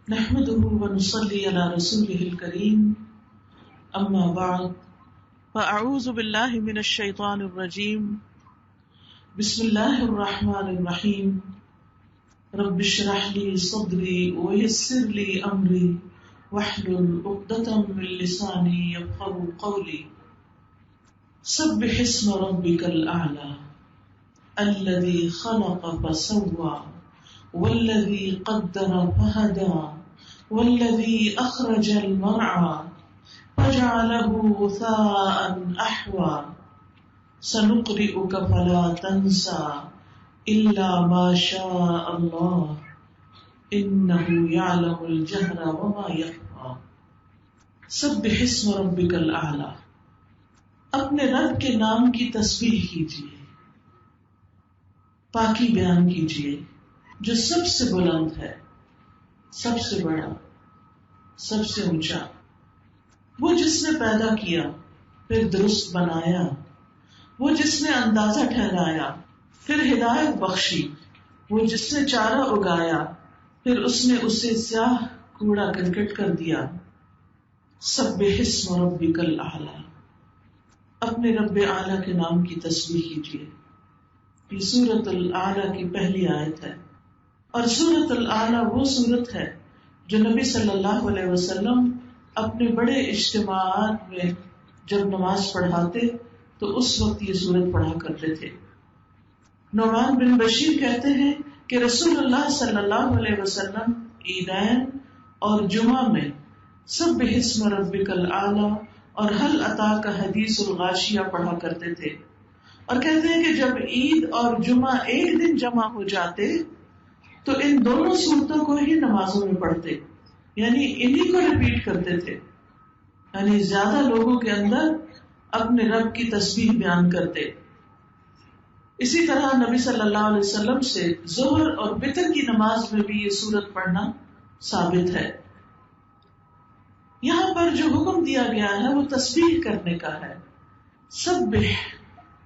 نحمده ونصلي على رسوله الكريم اما بعد فاعوذ بالله من الشيطان الرجيم بسم الله الرحمن الرحيم رب اشرح لي صدري ويسر لي امري واحلل عقدة من لساني يفقهوا قولي سبح اسم ربك الاعلى الذي خلق فسوى والذي قدر فهدى والذي أخرج المرعى فجعله غثاء أحوى سنقرئك فلا تنسى إلا ما شاء الله إنه يعلم الجهر وما يخفى سبح اسم ربك الأعلى اپنے رب کے نام کی تسبیح کیجیے، پاکی بیان کیجیے جو سب سے بلند ہے، سب سے بڑا، سب سے اونچا، وہ جس نے پیدا کیا پھر درست بنایا، وہ جس نے اندازہ ٹھہرایا پھر ہدایت بخشی، وہ جس نے چارہ اگایا پھر اس نے اسے سیاہ کوڑا کرکٹ کر دیا۔ سبح اسم ربک الاعلی، اپنے رب اعلیٰ کے نام کی تسبیح کیجیے۔ یہ سورۃ الاعلیٰ کی پہلی آیت ہے، اور سورۃ الاعلیٰ وہ سورت ہے جو نبی صلی اللہ علیہ وسلم اپنے بڑے اجتماعات میں جب نماز پڑھاتے تو اس وقت یہ سورت پڑھا کرتے تھے۔ نعمان بن بشیر کہتے ہیں کہ رسول اللہ صلی اللہ علیہ وسلم عیدین اور جمعہ میں سبح اسم ربک الاعلیٰ اور هل اتاک حدیث الغاشیہ پڑھا کرتے تھے، اور کہتے ہیں کہ جب عید اور جمعہ ایک دن جمع ہو جاتے تو ان دونوں صورتوں کو ہی نمازوں میں پڑھتے، یعنی انہی کو ریپیٹ کرتے تھے، یعنی زیادہ لوگوں کے اندر اپنے رب کی تسبیح بیان کرتے۔ اسی طرح نبی صلی اللہ علیہ وسلم سے ظہر اور وتر کی نماز میں بھی یہ سورت پڑھنا ثابت ہے۔ یہاں پر جو حکم دیا گیا ہے وہ تسبیح کرنے کا ہے۔ سبح،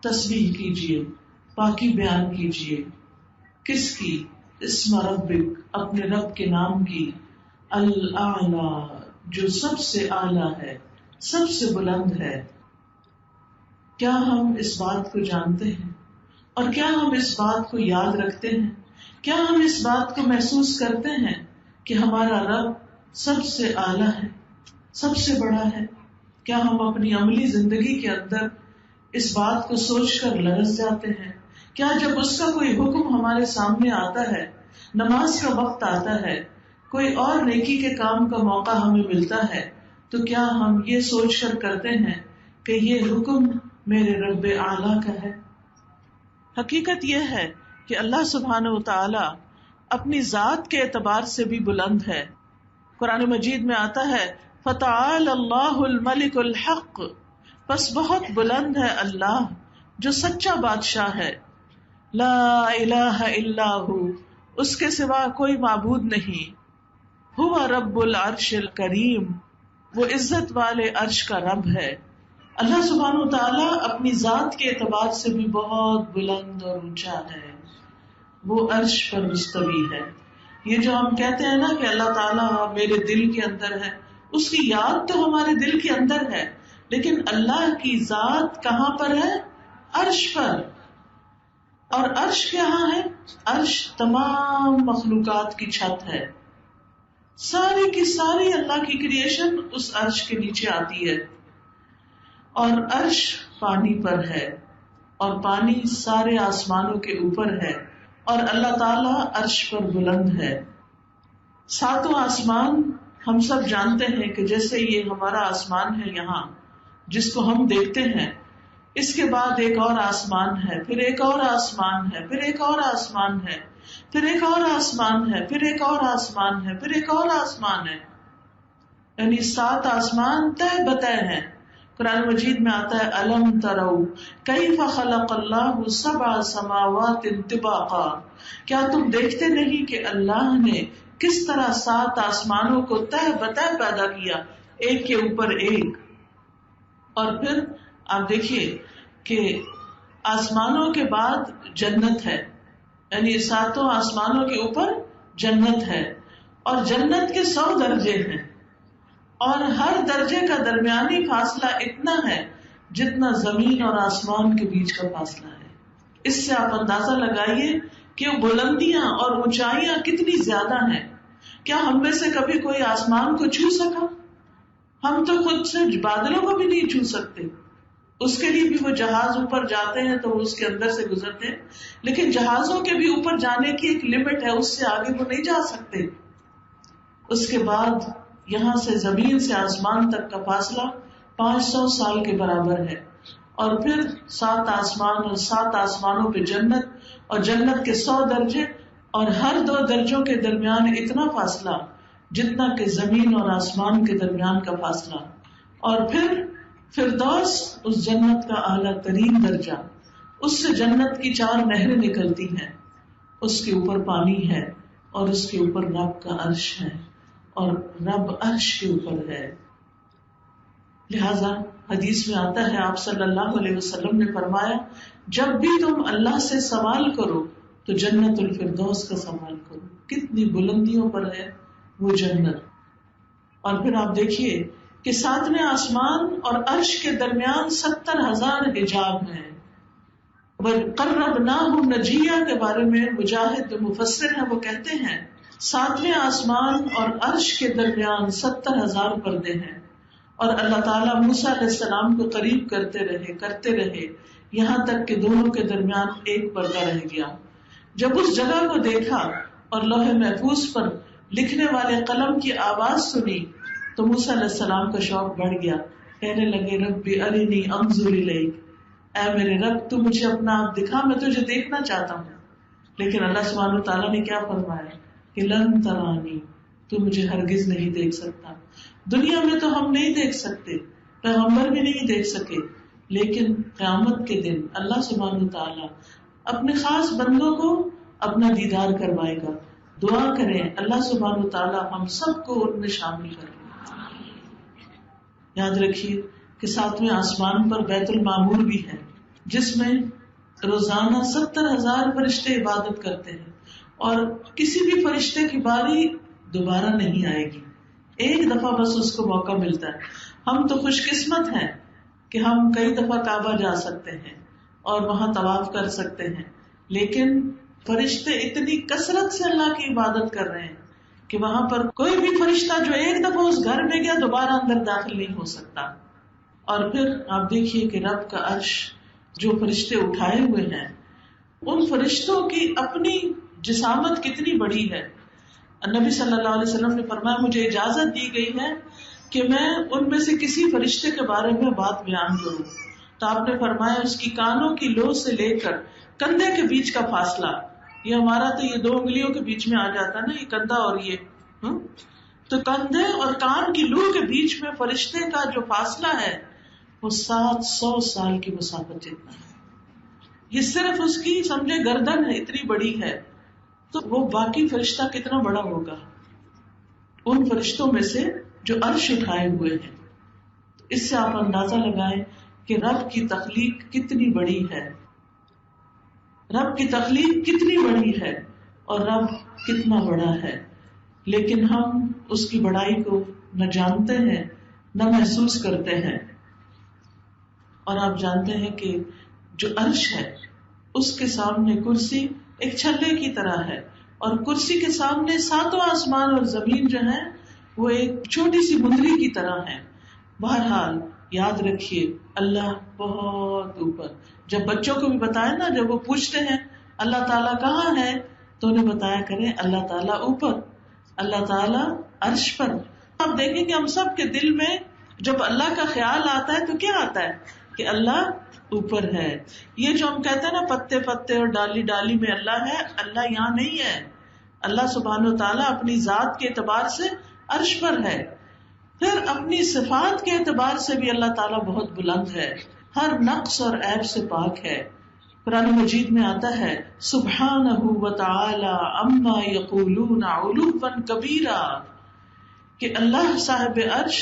تسبیح کیجیے، پاکی بیان کیجیے، کس کی؟ اسم ربک، اپنے رب کے نام کی، الاعلی، جو سب سے اعلیٰ ہے، سب سے بلند ہے۔ کیا ہم اس بات کو جانتے ہیں اور کیا ہم اس بات کو یاد رکھتے ہیں؟ کیا ہم اس بات کو محسوس کرتے ہیں کہ ہمارا رب سب سے اعلیٰ ہے، سب سے بڑا ہے؟ کیا ہم اپنی عملی زندگی کے اندر اس بات کو سوچ کر لرز جاتے ہیں؟ کیا جب اس کا کوئی حکم ہمارے سامنے آتا ہے، نماز کا وقت آتا ہے، کوئی اور نیکی کے کام کا موقع ہمیں ملتا ہے، تو کیا ہم یہ سوچ کر کرتے ہیں کہ یہ حکم میرے رب اعلیٰ کا ہے؟ حقیقت یہ ہے کہ اللہ سبحانہ وتعالی اپنی ذات کے اعتبار سے بھی بلند ہے۔ قرآن مجید میں آتا ہے فَتَعَالَى اللَّهُ الْمَلِكُ الْحَقُّ، بس بہت بلند ہے اللہ جو سچا بادشاہ ہے۔ لا الہ الا ہو، اس کے سوا کوئی معبود نہیں۔ ہوا رب العرش الکریم، وہ عزت والے عرش کا رب ہے۔ اللہ سبحانہ وتعالی اپنی ذات کے اعتبار سے بھی بہت بلند اور اونچا ہے، وہ عرش پر مستوی ہے۔ یہ جو ہم کہتے ہیں نا کہ اللہ تعالیٰ میرے دل کے اندر ہے، اس کی یاد تو ہمارے دل کے اندر ہے، لیکن اللہ کی ذات کہاں پر ہے؟ عرش پر۔ اور عرش کہاں ہے؟ عرش تمام مخلوقات کی چھت ہے، ساری کی ساری اللہ کی کریشن اس عرش کے نیچے آتی ہے، اور عرش پانی پر ہے، اور پانی سارے آسمانوں کے اوپر ہے، اور اللہ تعالیٰ عرش پر بلند ہے۔ ساتوں آسمان ہم سب جانتے ہیں کہ جیسے یہ ہمارا آسمان ہے یہاں جس کو ہم دیکھتے ہیں، اس کے بعد ایک اور آسمان ہے، پھر ایک اور آسمان ہے، پھر ایک اور آسمان ہے، پھر ایک اور آسمان ہے، پھر ایک اور آسمان ہے، پھر ایک اور آسمان ہے، یعنی 7 آسمان تہ بتہ ہیں۔ قرآن مجید میں آتا ہے الم تروا کیف خلق اللہ 7 سماوات طباقا، کیا تم دیکھتے نہیں کہ اللہ نے کس طرح 7 آسمانوں کو تہ بتہ پیدا کیا، ایک کے اوپر ایک۔ اور پھر آپ دیکھیے کہ آسمانوں کے بعد جنت ہے، یعنی 7 آسمانوں کے اوپر جنت ہے، اور جنت کے 100 درجے ہیں، اور ہر درجے کا درمیانی فاصلہ اتنا ہے جتنا زمین اور آسمان کے بیچ کا فاصلہ ہے۔ اس سے آپ اندازہ لگائیے کہ بلندیاں اور اونچائیاں کتنی زیادہ ہیں۔ کیا ہم میں سے کبھی کوئی آسمان کو چھو سکا؟ ہم تو خود سے بادلوں کو بھی نہیں چھو سکتے۔ اس کے لیے بھی وہ جہاز اوپر جاتے ہیں تو وہ اس کے اندر سے گزرتے ہیں، لیکن جہازوں کے بھی اوپر جانے کی ایک لمٹ ہے، اس سے آگے وہ نہیں جا سکتے۔ اس کے بعد یہاں سے زمین سے آسمان تک کا فاصلہ 500 سال کے برابر ہے، اور پھر 7 آسمان اور 7 آسمانوں پہ جنت، اور جنت کے 100 درجے، اور ہر 2 درجوں کے درمیان اتنا فاصلہ جتنا کہ زمین اور آسمان کے درمیان کا فاصلہ، اور پھر فردوس اس جنت کا اعلیٰ ترین درجہ، اس سے جنت کی 4 نہریں نکلتی ہیں، اس کے اوپر پانی ہے، اور اس کے اوپر رب کا عرش ہے، اور رب عرش کے اوپر ہے۔ لہذا حدیث میں آتا ہے، آپ صلی اللہ علیہ وسلم نے فرمایا، جب بھی تم اللہ سے سوال کرو تو جنت الفردوس کا سوال کرو۔ کتنی بلندیوں پر ہے وہ جنت۔ اور پھر آپ دیکھیے کہ 7ویں آسمان اور عرش کے درمیان 70,000 حجاب ہیں۔ وَقَرَّبْنَاهُ نَجِيًّا کے بارے میں مجاہد جو مفسر ہیں وہ کہتے ہیں 7ویں آسمان اور عرش کے درمیان 70,000 پردے ہیں، اور اللہ تعالیٰ موسیٰ علیہ السلام کو قریب کرتے رہے یہاں تک کہ دونوں کے درمیان ایک پردہ رہ گیا۔ جب اس جگہ کو دیکھا اور لوح محفوظ پر لکھنے والے قلم کی آواز سنی تو موسیٰ علیہ السلام کا شوق بڑھ گیا، کہنے لگے ربی ارنی انظر الیک، اے میرے رب تو مجھے اپنا آپ دکھا، میں تجھے دیکھنا چاہتا ہوں۔ لیکن اللہ سبحانہ وتعالیٰ نے کیا فرمایا کہ لن ترانی، تو مجھے ہرگز نہیں دیکھ سکتا۔ دنیا میں تو ہم نہیں دیکھ سکتے، پیغمبر بھی نہیں دیکھ سکے، لیکن قیامت کے دن اللہ سبحانہ وتعالیٰ اپنے خاص بندوں کو اپنا دیدار کروائے گا۔ دعا کریں اللہ سبحانہ وتعالیٰ ہم سب کو ان میں شامل کرے۔ یاد رکھیے کہ 7ویں آسمان پر بیت المعمور بھی ہے، جس میں روزانہ 70,000 فرشتے عبادت کرتے ہیں، اور کسی بھی فرشتے کی باری دوبارہ نہیں آئے گی، ایک دفعہ بس اس کو موقع ملتا ہے۔ ہم تو خوش قسمت ہیں کہ ہم کئی دفعہ کعبہ جا سکتے ہیں اور وہاں طواف کر سکتے ہیں، لیکن فرشتے اتنی کثرت سے اللہ کی عبادت کر رہے ہیں کہ وہاں پر کوئی بھی فرشتہ جو ایک دفعہ اس گھر میں گیا دوبارہ اندر داخل نہیں ہو سکتا۔ اور پھر آپ دیکھیے کہ رب کا عرش جو فرشتے اٹھائے ہوئے ہیں، ان فرشتوں کی اپنی جسامت کتنی بڑی ہے۔ نبی صلی اللہ علیہ وسلم نے فرمایا مجھے اجازت دی گئی ہے کہ میں ان میں سے کسی فرشتے کے بارے میں بات بیان کروں، تو آپ نے فرمایا اس کی کانوں کی لو سے لے کر کندھے کے بیچ کا فاصلہ، یہ ہمارا تو یہ 2 انگلیوں کے بیچ میں آ جاتا نا، یہ کندھا اور یہ تو کندھے اور کان کی لو کے بیچ میں فرشتے کا جو فاصلہ ہے وہ 700 سال کی مسافت جتنا ہے۔ یہ صرف اس کی سمجھے گردن ہے، اتنی بڑی ہے، تو وہ باقی فرشتہ کتنا بڑا ہوگا ان فرشتوں میں سے جو عرش اٹھائے ہوئے ہیں۔ اس سے آپ اندازہ لگائیں کہ رب کی تخلیق کتنی بڑی ہے، رب کی تخلیق کتنی بڑی ہے، اور رب کتنا بڑا ہے، لیکن ہم اس کی بڑائی کو نہ جانتے ہیں نہ محسوس کرتے ہیں۔ اور آپ جانتے ہیں کہ جو عرش ہے اس کے سامنے کرسی ایک چھلے کی طرح ہے، اور کرسی کے سامنے 7 آسمان اور زمین جو ہے وہ ایک چھوٹی سی مندری کی طرح ہے۔ بہرحال یاد رکھیے اللہ بہت اوپر۔ جب بچوں کو بھی بتائے نا، جب وہ پوچھتے ہیں اللہ تعالیٰ کہاں ہے تو انہیں بتایا کریں اللہ تعالیٰ اوپر، اللہ تعالیٰ عرش پر۔ آپ دیکھیں کہ ہم سب کے دل میں جب اللہ کا خیال آتا ہے تو کیا آتا ہے کہ اللہ اوپر ہے۔ یہ جو ہم کہتے ہیں نا پتے پتے اور ڈالی ڈالی میں اللہ ہے، اللہ یہاں نہیں ہے۔ اللہ سبحانہ و تعالیٰ اپنی ذات کے اعتبار سے عرش پر ہے، پھر اپنی صفات کے اعتبار سے بھی اللہ تعالیٰ بہت بلند ہے، ہر نقص اور عیب سے پاک ہے۔ قرآن مجید میں آتا ہے سبحانہ وتعالی عما یقولون علوا کبیرا، کہ اللہ صاحب عرش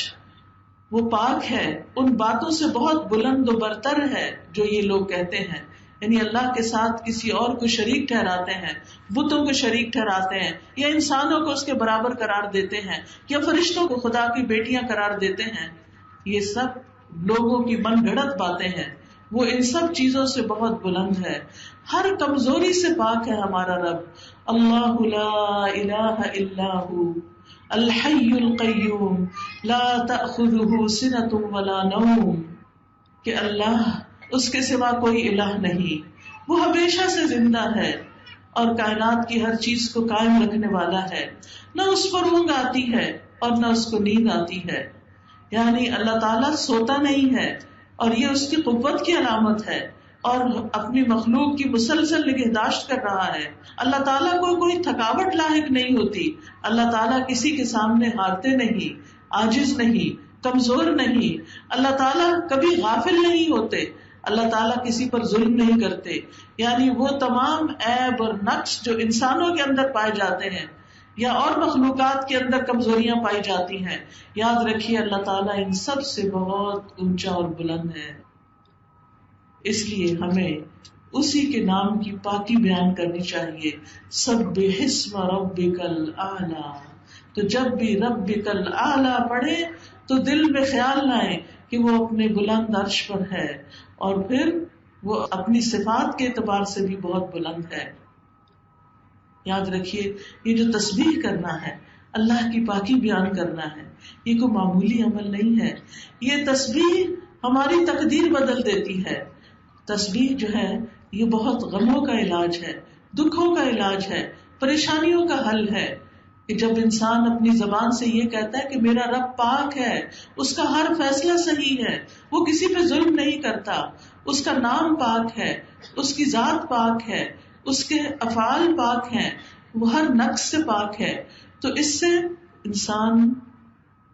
وہ پاک ہے ان باتوں سے بہت بلند و برتر ہے جو یہ لوگ کہتے ہیں۔ یعنی اللہ کے ساتھ کسی اور کو شریک ٹھہراتے ہیں، بتوں کو شریک ٹھہراتے ہیں، یا انسانوں کو اس کے برابر قرار دیتے ہیں، یا فرشتوں کو خدا کی بیٹیاں قرار دیتے ہیں، یہ سب لوگوں کی من گھڑت باتیں ہیں. وہ ان سب چیزوں سے بہت بلند ہے، ہر کمزوری سے پاک ہے ہمارا رب. اللہ لا الہ الا ہو الحی القیوم لا تأخذہ سنۃ ولا نوم، کہ اللہ اس کے سوا کوئی الہ نہیں، وہ ہمیشہ سے زندہ ہے اور کائنات کی ہر چیز کو قائم رکھنے والا ہے. نہ اس پر اونگ آتی ہے اور نہ اس کو نیند آتی ہے. یعنی اللہ تعالیٰ سوتا نہیں ہے، اور یہ اس کی قوت کی علامت ہے، اور اپنی مخلوق کی مسلسل نگہداشت کر رہا ہے. اللہ تعالیٰ کو کوئی تھکاوٹ لاحق نہیں ہوتی. اللہ تعالیٰ کسی کے سامنے ہارتے نہیں، عاجز نہیں، کمزور نہیں. اللہ تعالیٰ کبھی غافل نہیں ہوتے. اللہ تعالیٰ کسی پر ظلم نہیں کرتے. یعنی وہ تمام عیب اور نقص جو انسانوں کے اندر پائے جاتے ہیں یا اور مخلوقات کے اندر کمزوریاں پائی جاتی ہیں، یاد رکھیے اللہ تعالیٰ ان سب سے بہت اونچا اور بلند ہے. اس لیے ہمیں اسی کے نام کی پاکی بیان کرنی چاہیے. سبح اسم ربک الاعلی. تو جب بھی ربک الاعلی پڑھے تو دل میں خیال نہ آئے کہ وہ اپنے بلند عرش پر ہے، اور پھر وہ اپنی صفات کے اعتبار سے بھی بہت بلند ہے. یاد رکھیے یہ جو تسبیح کرنا ہے، اللہ کی پاکی بیان کرنا ہے، یہ کوئی معمولی عمل نہیں ہے. یہ تسبیح ہماری تقدیر بدل دیتی ہے. تسبیح جو ہے یہ بہت غموں کا علاج ہے، دکھوں کا علاج ہے، پریشانیوں کا حل ہے. کہ جب انسان اپنی زبان سے یہ کہتا ہے کہ میرا رب پاک ہے، اس کا ہر فیصلہ صحیح ہے، وہ کسی پہ ظلم نہیں کرتا، اس کا نام پاک ہے، اس کی ذات پاک ہے، اس کے افعال پاک ہیں، وہ ہر نقص سے پاک ہے، تو اس سے انسان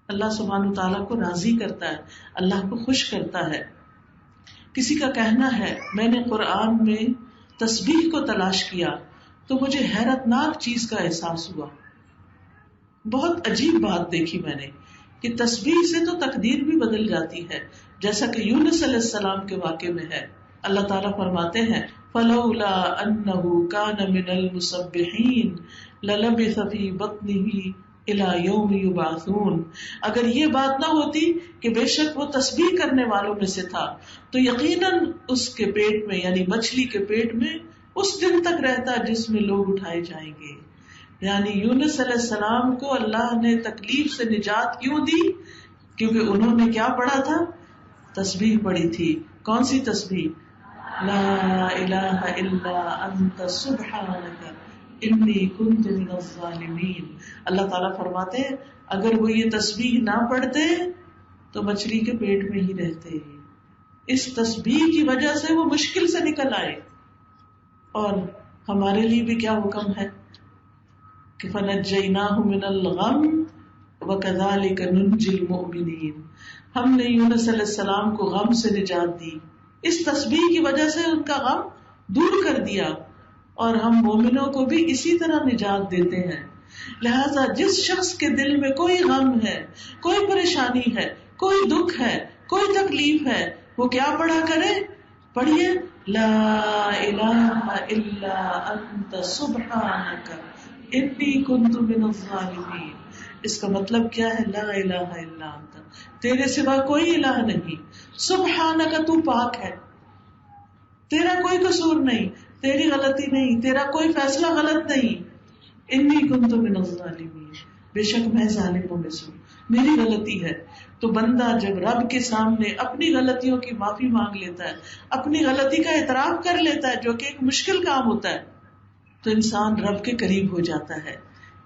اللہ سبحانہ تعالیٰ کو راضی کرتا ہے، اللہ کو خوش کرتا ہے. کسی کا کہنا ہے میں نے قرآن میں تسبیح کو تلاش کیا تو مجھے حیرت ناک چیز کا احساس ہوا. بہت عجیب بات دیکھی میں نے کہ تسبیح سے تو تقدیر بھی بدل جاتی ہے، جیسا کہ یونس علیہ السلام کے واقعے میں ہے. اللہ تعالیٰ فرماتے ہیں فلولا انہ کان من المسبحین للبث فی بطنہ الی یوم یبعثون. اگر یہ بات نہ ہوتی کہ بے شک وہ تسبیح کرنے والوں میں سے تھا تو یقیناً اس کے پیٹ میں یعنی مچھلی کے پیٹ میں اس دن تک رہتا جس میں لوگ اٹھائے جائیں گے. یعنی یونس علیہ السلام کو اللہ نے تکلیف سے نجات کیوں دی؟ کیونکہ انہوں نے کیا پڑھا تھا؟ تسبیح پڑھی تھی. کون سی تسبیح؟ لا الہ الا انت سبحانک انی کنت من الظالمین. اللہ تعالیٰ فرماتے ہیں اگر وہ یہ تسبیح نہ پڑھتے تو مچھلی کے پیٹ میں ہی رہتے. اس تسبیح کی وجہ سے وہ مشکل سے نکل آئے. اور ہمارے لیے بھی کیا حکم ہے کہ فنجیناہ من الغم وکذالک ننجی المؤمنین. ہم نے یونس علیہ السلام کو غم سے نجات دی، اس تسبیح کی وجہ سے ان کا غم دور کر دیا، اور ہم مومنوں کو بھی اسی طرح نجات دیتے ہیں. لہذا جس شخص کے دل میں کوئی غم ہے، کوئی پریشانی ہے، کوئی دکھ ہے، کوئی تکلیف ہے، وہ کیا پڑھا کرے؟ پڑھیے لا الہ الا انت سبحانک انی کنت من الظالمین. اس کا مطلب کیا ہے؟ لا الہ الا انت، تیرے سوا کوئی الہ نہیں، سبحانک تو پاک ہے، تیرا کوئی قصور نہیں، تیری غلطی نہیں، تیرا کوئی فیصلہ غلط نہیں. انی کنت من الظالمین، بے شک میں ظالموں میں سے ہوں، میری غلطی ہے. تو بندہ جب رب کے سامنے اپنی غلطیوں کی معافی مانگ لیتا ہے، اپنی غلطی کا اعتراف کر لیتا ہے، جو کہ ایک مشکل کام ہوتا ہے، تو انسان رب کے قریب ہو جاتا ہے.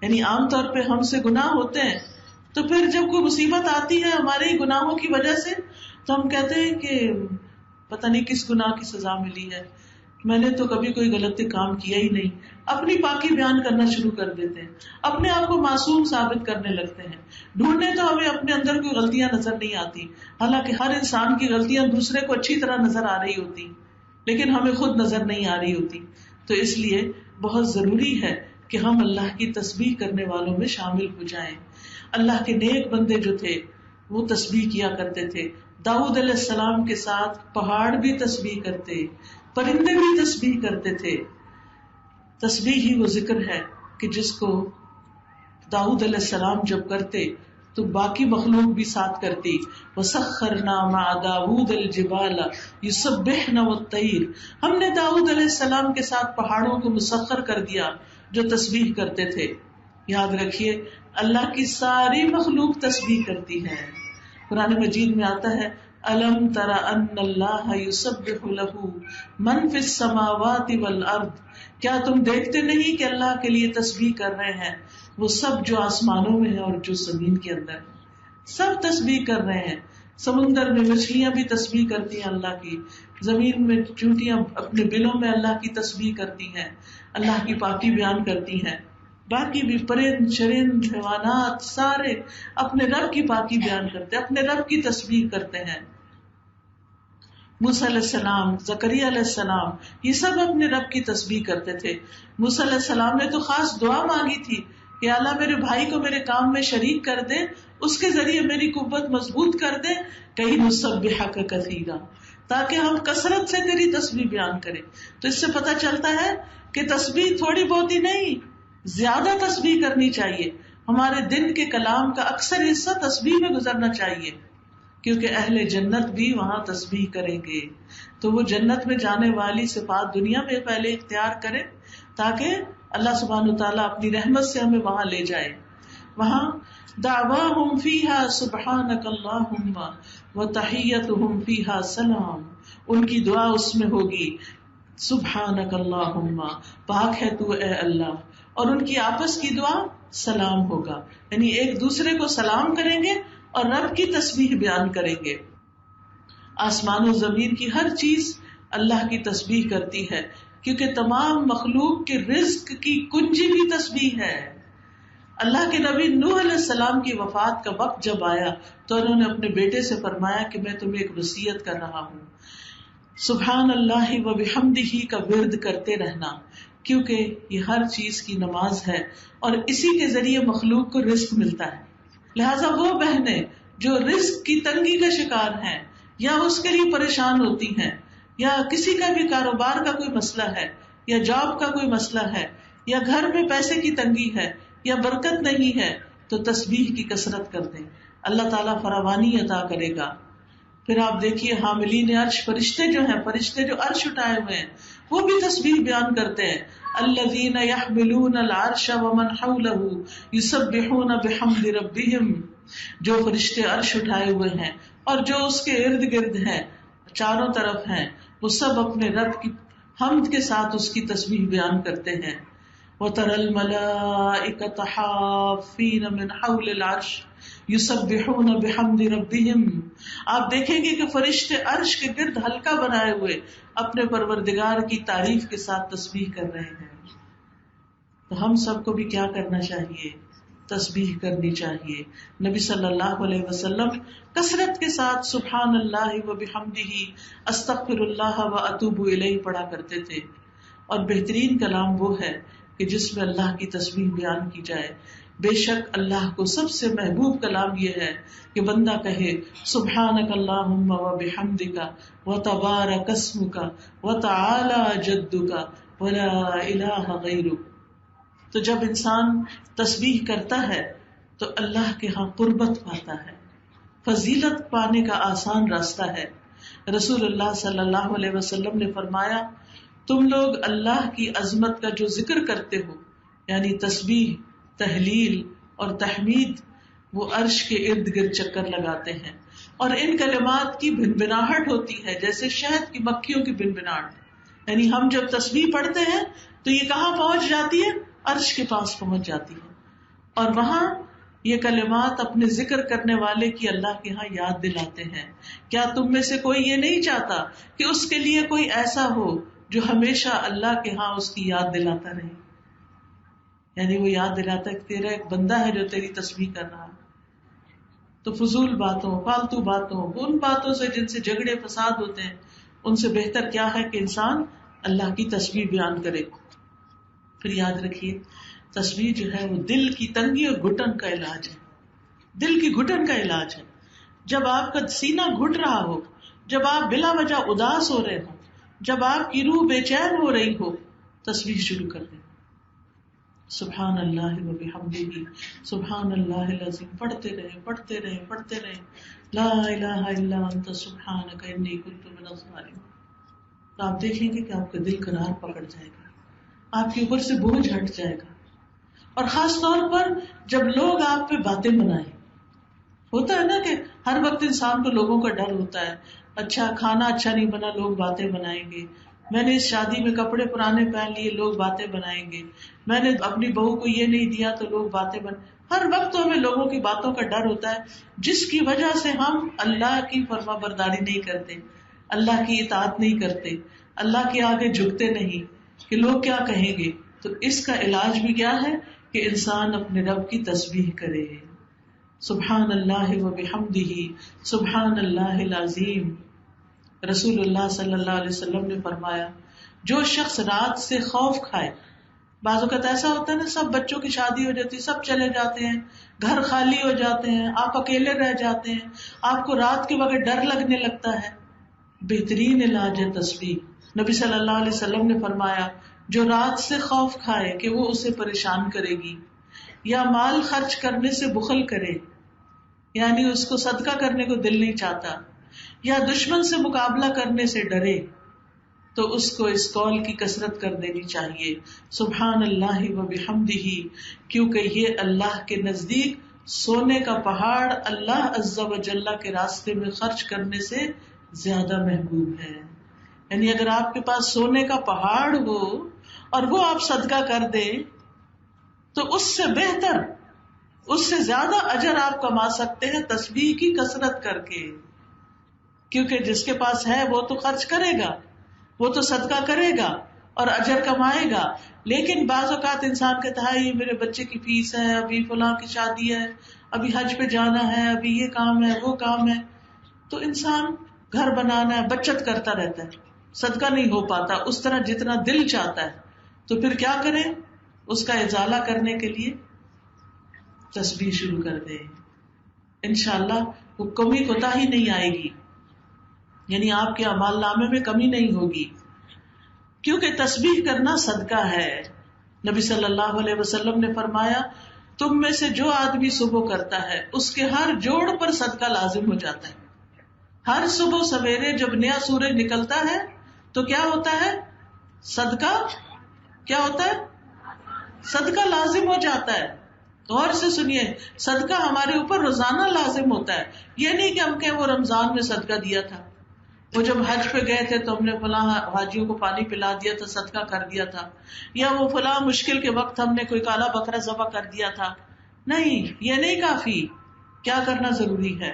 یعنی عام طور پہ ہم سے گناہ ہوتے ہیں تو پھر جب کوئی مصیبت آتی ہے ہمارے ہی گناہوں کی وجہ سے تو ہم کہتے ہیں کہ پتہ نہیں کس گناہ کی سزا ملی ہے، میں نے تو کبھی کوئی غلط کام کیا ہی نہیں. اپنی پاکی بیان کرنا شروع کر دیتے ہیں، اپنے آپ کو معصوم ثابت کرنے لگتے ہیں. ڈھونڈنے تو ہمیں اپنے اندر کوئی غلطیاں نظر نہیں آتی، حالانکہ ہر انسان کی غلطیاں دوسرے کو اچھی طرح نظر آ رہی ہوتی، لیکن ہمیں خود نظر نہیں آ رہی ہوتی. تو اس لیے بہت ضروری ہے کہ ہم اللہ کی تسبیح کرنے والوں میں شامل ہو جائیں. اللہ کے نیک بندے جو تھے وہ تسبیح کیا کرتے تھے. داؤد علیہ السلام کے ساتھ پہاڑ بھی تسبیح کرتے، پرندے بھی تسبیح کرتے تھے. تسبیح ہی وہ ذکر ہے کہ جس کو داؤد علیہ السلام جب کرتے تو باقی مخلوق بھی ساتھ کرتی. وَسَخَّرْنَا مَعَ دَاوُودَ الْجِبَالَ يُسَبِّحْنَ وَالطَّيْرَ، ہم نے داؤد علیہ السلام کے ساتھ پہاڑوں کو مسخر کر دیا جو تسبیح کرتے تھے. یاد رکھیے اللہ کی ساری مخلوق تسبیح کرتی ہے. قرآن مجید میں آتا ہے أَلَمْ تَرَ أَنَّ اللَّهَ يُسَبِّحُ لَهُ مَنْ فِي السَّمَاوَاتِ وَالْأَرْضِ، کیا تم دیکھتے نہیں کہ اللہ کے لیے تسبیح کر رہے ہیں وہ سب جو آسمانوں میں ہیں اور جو زمین کے اندر ہیں، سب تسبیح کر رہے ہیں. سمندر میں مچھلیاں بھی تسبیح کرتی ہیں اللہ کی، زمین میں چونٹیاں اپنے بلوں میں اللہ کی تسبیح کرتی ہیں، اللہ کی پاکی بیان کرتی ہیں. باقی بھی پرند چرند حیوانات سارے اپنے رب کی پاکی بیان کرتے ہیں، اپنے رب کی تسبیح کرتے ہیں. موسیٰ علیہ السلام، زکریا علیہ السلام، یہ سب اپنے رب کی تسبیح کرتے تھے. موسیٰ علیہ السلام نے تو خاص دعا مانگی تھی کہ اللہ میرے بھائی کو میرے کام میں شریک کر دے، اس کے ذریعے میری قوت مضبوط کر دے، کہیں نسبحک کثیرا، تاکہ ہم کثرت سے تیری تسبیح بیان کریں. تو اس سے پتہ چلتا ہے کہ تسبیح تھوڑی بہت ہی نہیں، زیادہ تسبیح کرنی چاہیے. ہمارے دن کے کلام کا اکثر حصہ تسبیح میں گزرنا چاہیے، کیونکہ اہل جنت بھی وہاں تسبیح کریں گے. تو وہ جنت میں جانے والی صفات دنیا میں پہلے اختیار کریں تاکہ اللہ سبحانہ وتعالیٰ اپنی رحمت سے ہمیں وہاں لے جائے. وہاں دعواہم فیہا سبحانک اللہم وتحیتہم فیہا سلام، ان کی دعا اس میں ہوگی سبحانک اللہم، پاک ہے تو اے اللہ، اور ان کی آپس کی دعا سلام ہوگا، یعنی ایک دوسرے کو سلام کریں گے اور رب کی تسبیح بیان کریں گے. آسمان و زمین کی ہر چیز اللہ کی تسبیح کرتی ہے، کیونکہ تمام مخلوق کے رزق کی کنجی بھی تسبیح ہے. اللہ کے نبی نوح علیہ السلام کی وفات کا وقت جب آیا تو انہوں نے اپنے بیٹے سے فرمایا کہ میں تمہیں ایک وصیت کر رہا ہوں، سبحان اللہ و بحمدہ کا ورد کرتے رہنا، کیونکہ یہ ہر چیز کی نماز ہے اور اسی کے ذریعے مخلوق کو رزق ملتا ہے. لہٰذا وہ بہنیں جو رزق کی تنگی کا شکار ہیں یا اس کے لیے پریشان ہوتی ہیں، یا کسی کا بھی کاروبار کا کوئی مسئلہ ہے، یا جاب کا کوئی مسئلہ ہے، یا گھر میں پیسے کی تنگی ہے، یا برکت نہیں ہے، تو تسبیح کی کثرت کر دیں، اللہ تعالیٰ فراوانی عطا کرے گا. پھر آپ دیکھیے حاملین عرش فرشتے جو ہیں، فرشتے جو عرش اٹھائے ہوئے ہیں وہ بھی تسبیح بیان کرتے ہیں. الذین یحملون العرش ومن حولہ یسبحون بحمد ربہم، جو فرشتے عرش اٹھائے ہوئے ہیں اور جو اس کے ارد گرد ہیں، چاروں طرف ہیں، وہ سب اپنے رب کی حمد کے ساتھ اس کی تسبیح بیان کرتے ہیں. وَتَرَى الْمَلَائِكَةَ حَافِّينَ مِنْ حَوْلِ الْعَرْشِ يُسَبِّحُونَ بِحَمْدِ رَبِّهِمْ، آپ دیکھیں گے کہ فرشتے عرش کے گرد حلقہ بنائے ہوئے اپنے پروردگار کی تعریف کے ساتھ تسبیح کر رہے ہیں. تو ہم سب کو بھی کیا کرنا چاہیے؟ تسبیح کرنی چاہیے. نبی صلی اللہ علیہ وسلم کثرت کے ساتھ سبحان اللہ و بحمدہ استغفر اللہ و اتوب الیہ پڑھا کرتے تھے. اور بہترین کلام وہ ہے کہ جس میں اللہ کی تسبیح بیان کی جائے. بے شک اللہ کو سب سے محبوب کلام یہ ہے کہ بندہ کہے سبحانک اللہم و بحمدک و تبارک اسمک و تعالی جدک ولا الہ غیرک. تو جب انسان تسبیح کرتا ہے تو اللہ کے ہاں قربت پاتا ہے، فضیلت پانے کا آسان راستہ ہے. رسول اللہ صلی اللہ علیہ وسلم نے فرمایا تم لوگ اللہ کی عظمت کا جو ذکر کرتے ہو، یعنی تسبیح، تحلیل اور تحمید، وہ عرش کے ارد گرد چکر لگاتے ہیں اور ان کلمات کی بھنبھناہٹ ہوتی ہے جیسے شہد کی مکھیوں کی بھنبھناہٹ. یعنی ہم جب تسبیح پڑھتے ہیں تو یہ کہاں پہنچ جاتی ہے؟ عرش کے پاس پہنچ جاتی ہے، اور وہاں یہ کلمات اپنے ذکر کرنے والے کی اللہ کے ہاں یاد دلاتے ہیں. کیا تم میں سے کوئی یہ نہیں چاہتا کہ اس کے لیے کوئی ایسا ہو جو ہمیشہ اللہ کے ہاں اس کی یاد دلاتا رہے؟ یعنی وہ یاد دلاتا ہے کہ تیرا ایک بندہ ہے جو تیری تسبیح کر رہا ہے. تو فضول باتوں، فالتو باتوں، ان باتوں سے جن سے جھگڑے فساد ہوتے ہیں، ان سے بہتر کیا ہے کہ انسان اللہ کی تسبیح بیان کرے. پھر یاد رکھیے تسبیح جو ہے وہ دل کی تنگی اور گھٹن کا علاج ہے. دل کی گھٹن کا علاج ہے. جب آپ کا سینہ گھٹ رہا ہو، جب آپ بلا وجہ اداس ہو رہے ہوں، جب آپ کی روح بے چین ہو رہی ہو تسبیح شروع کر دیں. سبحان اللہ و بحمدہ سبحان اللہ العظیم پڑھتے رہے لا الہ الا انت سبحانک انی کنت من الظالمین. تو آپ دیکھیں گے کہ آپ کا دل قرار پکڑ جائے گا, آپ کے اوپر سے بوجھ ہٹ جائے گا. اور خاص طور پر جب لوگ آپ پہ باتیں بنائیں, ہوتا ہے نا کہ ہر وقت انسان کو لوگوں کا ڈر ہوتا ہے, اچھا کھانا اچھا نہیں بنا لوگ باتیں بنائیں گے, میں نے اس شادی میں کپڑے پرانے پہن لیے لوگ باتیں بنائیں گے, میں نے اپنی بہو کو یہ نہیں دیا تو لوگ باتیں ہر وقت ہمیں لوگوں کی باتوں کا ڈر ہوتا ہے, جس کی وجہ سے ہم اللہ کی فرما برداری نہیں کرتے, اللہ کی اطاعت نہیں کرتے, اللہ کے آگے جھکتے نہیں کہ لوگ کیا کہیں گے. تو اس کا علاج بھی کیا ہے کہ انسان اپنے رب کی تسبیح کرے, سبحان اللہ و بحمدہ سبحان اللہ العظیم. رسول اللہ صلی اللہ علیہ وسلم نے فرمایا جو شخص رات سے خوف کھائے, بعض اوقات ایسا ہوتا ہے نا سب بچوں کی شادی ہو جاتی ہے, سب چلے جاتے ہیں, گھر خالی ہو جاتے ہیں, آپ اکیلے رہ جاتے ہیں, آپ کو رات کے وقت ڈر لگنے لگتا ہے. بہترین علاج ہے تسبیح. نبی صلی اللہ علیہ وسلم نے فرمایا جو رات سے خوف کھائے کہ وہ اسے پریشان کرے گی, یا مال خرچ کرنے سے بخل کرے, یعنی اس کو صدقہ کرنے کو دل نہیں چاہتا, یا دشمن سے مقابلہ کرنے سے ڈرے, تو اس کو اس قول کی کثرت کر دینی چاہیے سبحان اللہ و بحمدہ, کیونکہ یہ اللہ کے نزدیک سونے کا پہاڑ اللہ عز و جل کے راستے میں خرچ کرنے سے زیادہ محبوب ہے. یعنی اگر آپ کے پاس سونے کا پہاڑ ہو اور وہ آپ صدقہ کر دیں تو اس سے بہتر, اس سے زیادہ اجر آپ کما سکتے ہیں تسبیح کی کثرت کر کے, کیونکہ جس کے پاس ہے وہ تو خرچ کرے گا, وہ تو صدقہ کرے گا اور اجر کمائے گا. لیکن بعض اوقات انسان کہتا ہے یہ میرے بچے کی فیس ہے, ابھی فلاں کی شادی ہے, ابھی حج پہ جانا ہے, ابھی یہ کام ہے وہ کام ہے, تو انسان گھر بنانا ہے بچت کرتا رہتا ہے, صدقہ نہیں ہو پاتا اس طرح جتنا دل چاہتا ہے. تو پھر کیا کریں, اس کا ازالہ کرنے کے لیے تسبیح شروع کر دیں. انشاءاللہ وہ کمی کوتاہی نہیں آئے گی, یعنی آپ کے اعمال نامے میں کمی نہیں ہوگی, کیونکہ تسبیح کرنا صدقہ ہے. نبی صلی اللہ علیہ وسلم نے فرمایا تم میں سے جو آدمی صبح کرتا ہے اس کے ہر جوڑ پر صدقہ لازم ہو جاتا ہے. ہر صبح سویرے جب نیا سورج نکلتا ہے تو کیا ہوتا ہے, صدقہ کیا ہوتا ہے, صدقہ لازم ہو جاتا ہے. غور سے سنیے, صدقہ ہمارے اوپر روزانہ لازم ہوتا ہے. یہ نہیں کہ ہم کہیں وہ رمضان میں صدقہ دیا تھا, وہ جب حج پہ گئے تھے تو ہم نے فلاں حاجیوں کو پانی پلا دیا تھا, صدقہ کر دیا تھا, یا وہ فلاں مشکل کے وقت ہم نے کوئی کالا بکرا ذبح کر دیا تھا. نہیں, یہ نہیں کافی. کیا کرنا ضروری ہے,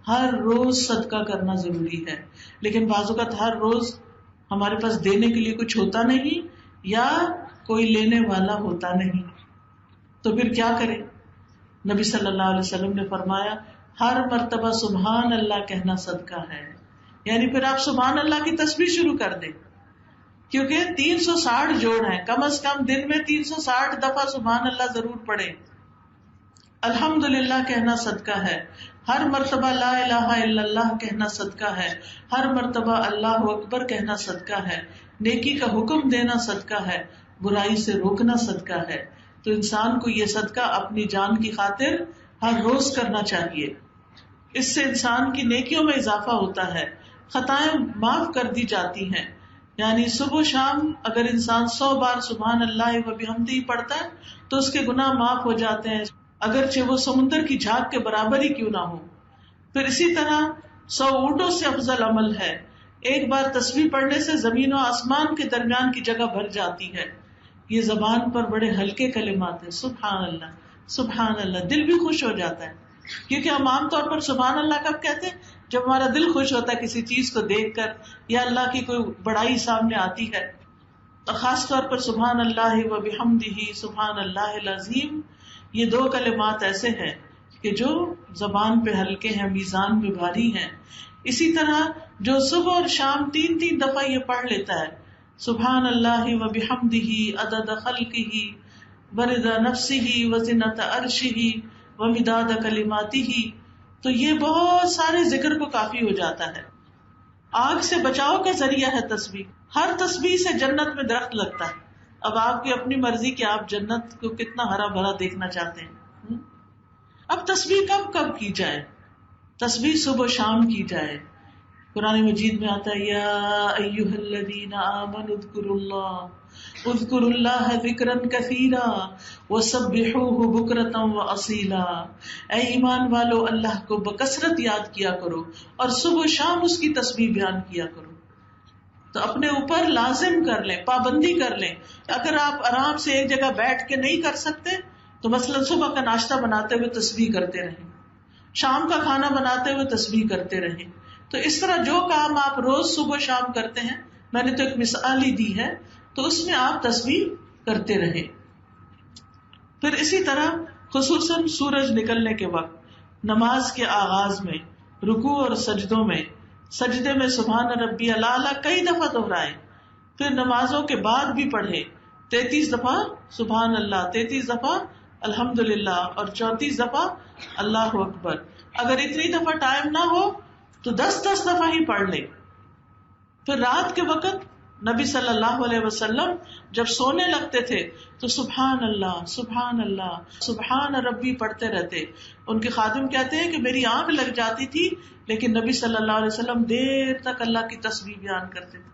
ہر روز صدقہ کرنا ضروری ہے. لیکن بعض اوقات ہر روز ہمارے پاس دینے کے لیے کچھ ہوتا نہیں یا کوئی لینے والا ہوتا نہیں, تو پھر کیا کریں. نبی صلی اللہ علیہ وسلم نے فرمایا ہر مرتبہ سبحان اللہ کہنا صدقہ ہے. یعنی پھر آپ سبحان اللہ کی تسبیح شروع کر دیں, کیونکہ 360 جوڑ ہیں, کم از کم دن میں 360 دفعہ سبحان اللہ ضرور پڑھیں. الحمدللہ کہنا صدقہ ہے, ہر مرتبہ لا الہ الا اللہ کہنا صدقہ ہے, ہر مرتبہ اللہ اکبر کہنا صدقہ ہے, نیکی کا حکم دینا صدقہ ہے, برائی سے روکنا صدقہ ہے. تو انسان کو یہ صدقہ اپنی جان کی خاطر ہر روز کرنا چاہیے. اس سے انسان کی نیکیوں میں اضافہ ہوتا ہے, خطائیں معاف کر دی جاتی ہیں. یعنی صبح شام اگر انسان 100 بار سبحان اللہ و بحمدہ پڑھتا ہے تو اس کے گناہ معاف ہو جاتے ہیں, اگرچہ وہ سمندر کی جھاگ کے برابر ہی کیوں نہ ہو. پھر اسی طرح 100 اونٹوں سے افضل عمل ہے. ایک بار تسبیح پڑھنے سے زمین و آسمان کے درمیان کی جگہ بھر جاتی ہے. یہ زبان پر بڑے ہلکے کلمات ہیں, سبحان اللہ سبحان اللہ, دل بھی خوش ہو جاتا ہے. کیونکہ ہم عام طور پر سبحان اللہ کب کہتے ہیں, جب ہمارا دل خوش ہوتا ہے کسی چیز کو دیکھ کر یا اللہ کی کوئی بڑائی سامنے آتی ہے. اور خاص طور پر سبحان اللہ و بحمدہ سبحان اللہ العظیم, یہ 2 کلمات ایسے ہیں کہ جو زبان پہ ہلکے ہیں, میزان میں بھاری ہیں. اسی طرح جو صبح اور شام 3 دفعہ یہ پڑھ لیتا ہے سبحان اللہ و بحمدہ عدد خلقہ ورضا نفسہ وزنۃ عرشہ ومداد کلماتہ, تو یہ بہت سارے ذکر کو کافی ہو جاتا ہے. آگ سے بچاؤ کا ذریعہ ہے تسبیح. ہر تسبیح سے جنت میں درخت لگتا ہے. اب آپ کی اپنی مرضی کہ آپ جنت کو کتنا ہرا بھرا دیکھنا چاہتے ہیں. اب تسبیح کب کب کی جائے؟ تسبیح صبح و شام کی جائے. قرآن مجید میں آتا ہے یا ایھا الذین آمنوا اذکروا اللہ ذکرا کثیرا وسبحوہ بکرۃ واصیلا. اے ایمان والو اللہ کو بکثرت یاد کیا کرو اور صبح و شام اس کی تسبیح بیان کیا کرو. تو اپنے اوپر لازم کر لیں، پابندی کر لیں. اگر آپ آرام سے ایک جگہ بیٹھ کے نہیں کر سکتے تو مثلا صبح کا ناشتہ بناتے ہوئے تسبیح کرتے رہیں، شام کا کھانا بناتے ہوئے تسبیح کرتے رہیں. تو اس طرح جو کام آپ روز صبح شام کرتے ہیں، میں نے تو ایک مثال ہی دی ہے، تو اس میں آپ تسبیح کرتے رہیں. پھر اسی طرح خصوصاً سورج نکلنے کے وقت نماز کے آغاز میں رکوع اور سجدوں میں، سجدے میں سبحان ربی الاعلیٰ کئی دفعہ دہرائے. پھر نمازوں کے بعد بھی پڑھے 33 دفعہ سبحان اللہ، 33 دفعہ الحمدللہ اور 34 دفعہ اللہ اکبر. اگر اتنی دفعہ ٹائم نہ ہو تو 10 دفعہ ہی پڑھ لیں. پھر رات کے وقت نبی صلی اللہ علیہ وسلم جب سونے لگتے تھے تو سبحان اللہ سبحان اللہ سبحان ربی پڑھتے رہتے. ان کے خادم کہتے ہیں کہ میری آنکھ لگ جاتی تھی لیکن نبی صلی اللہ علیہ وسلم دیر تک اللہ کی تسبیح بیان کرتے تھے،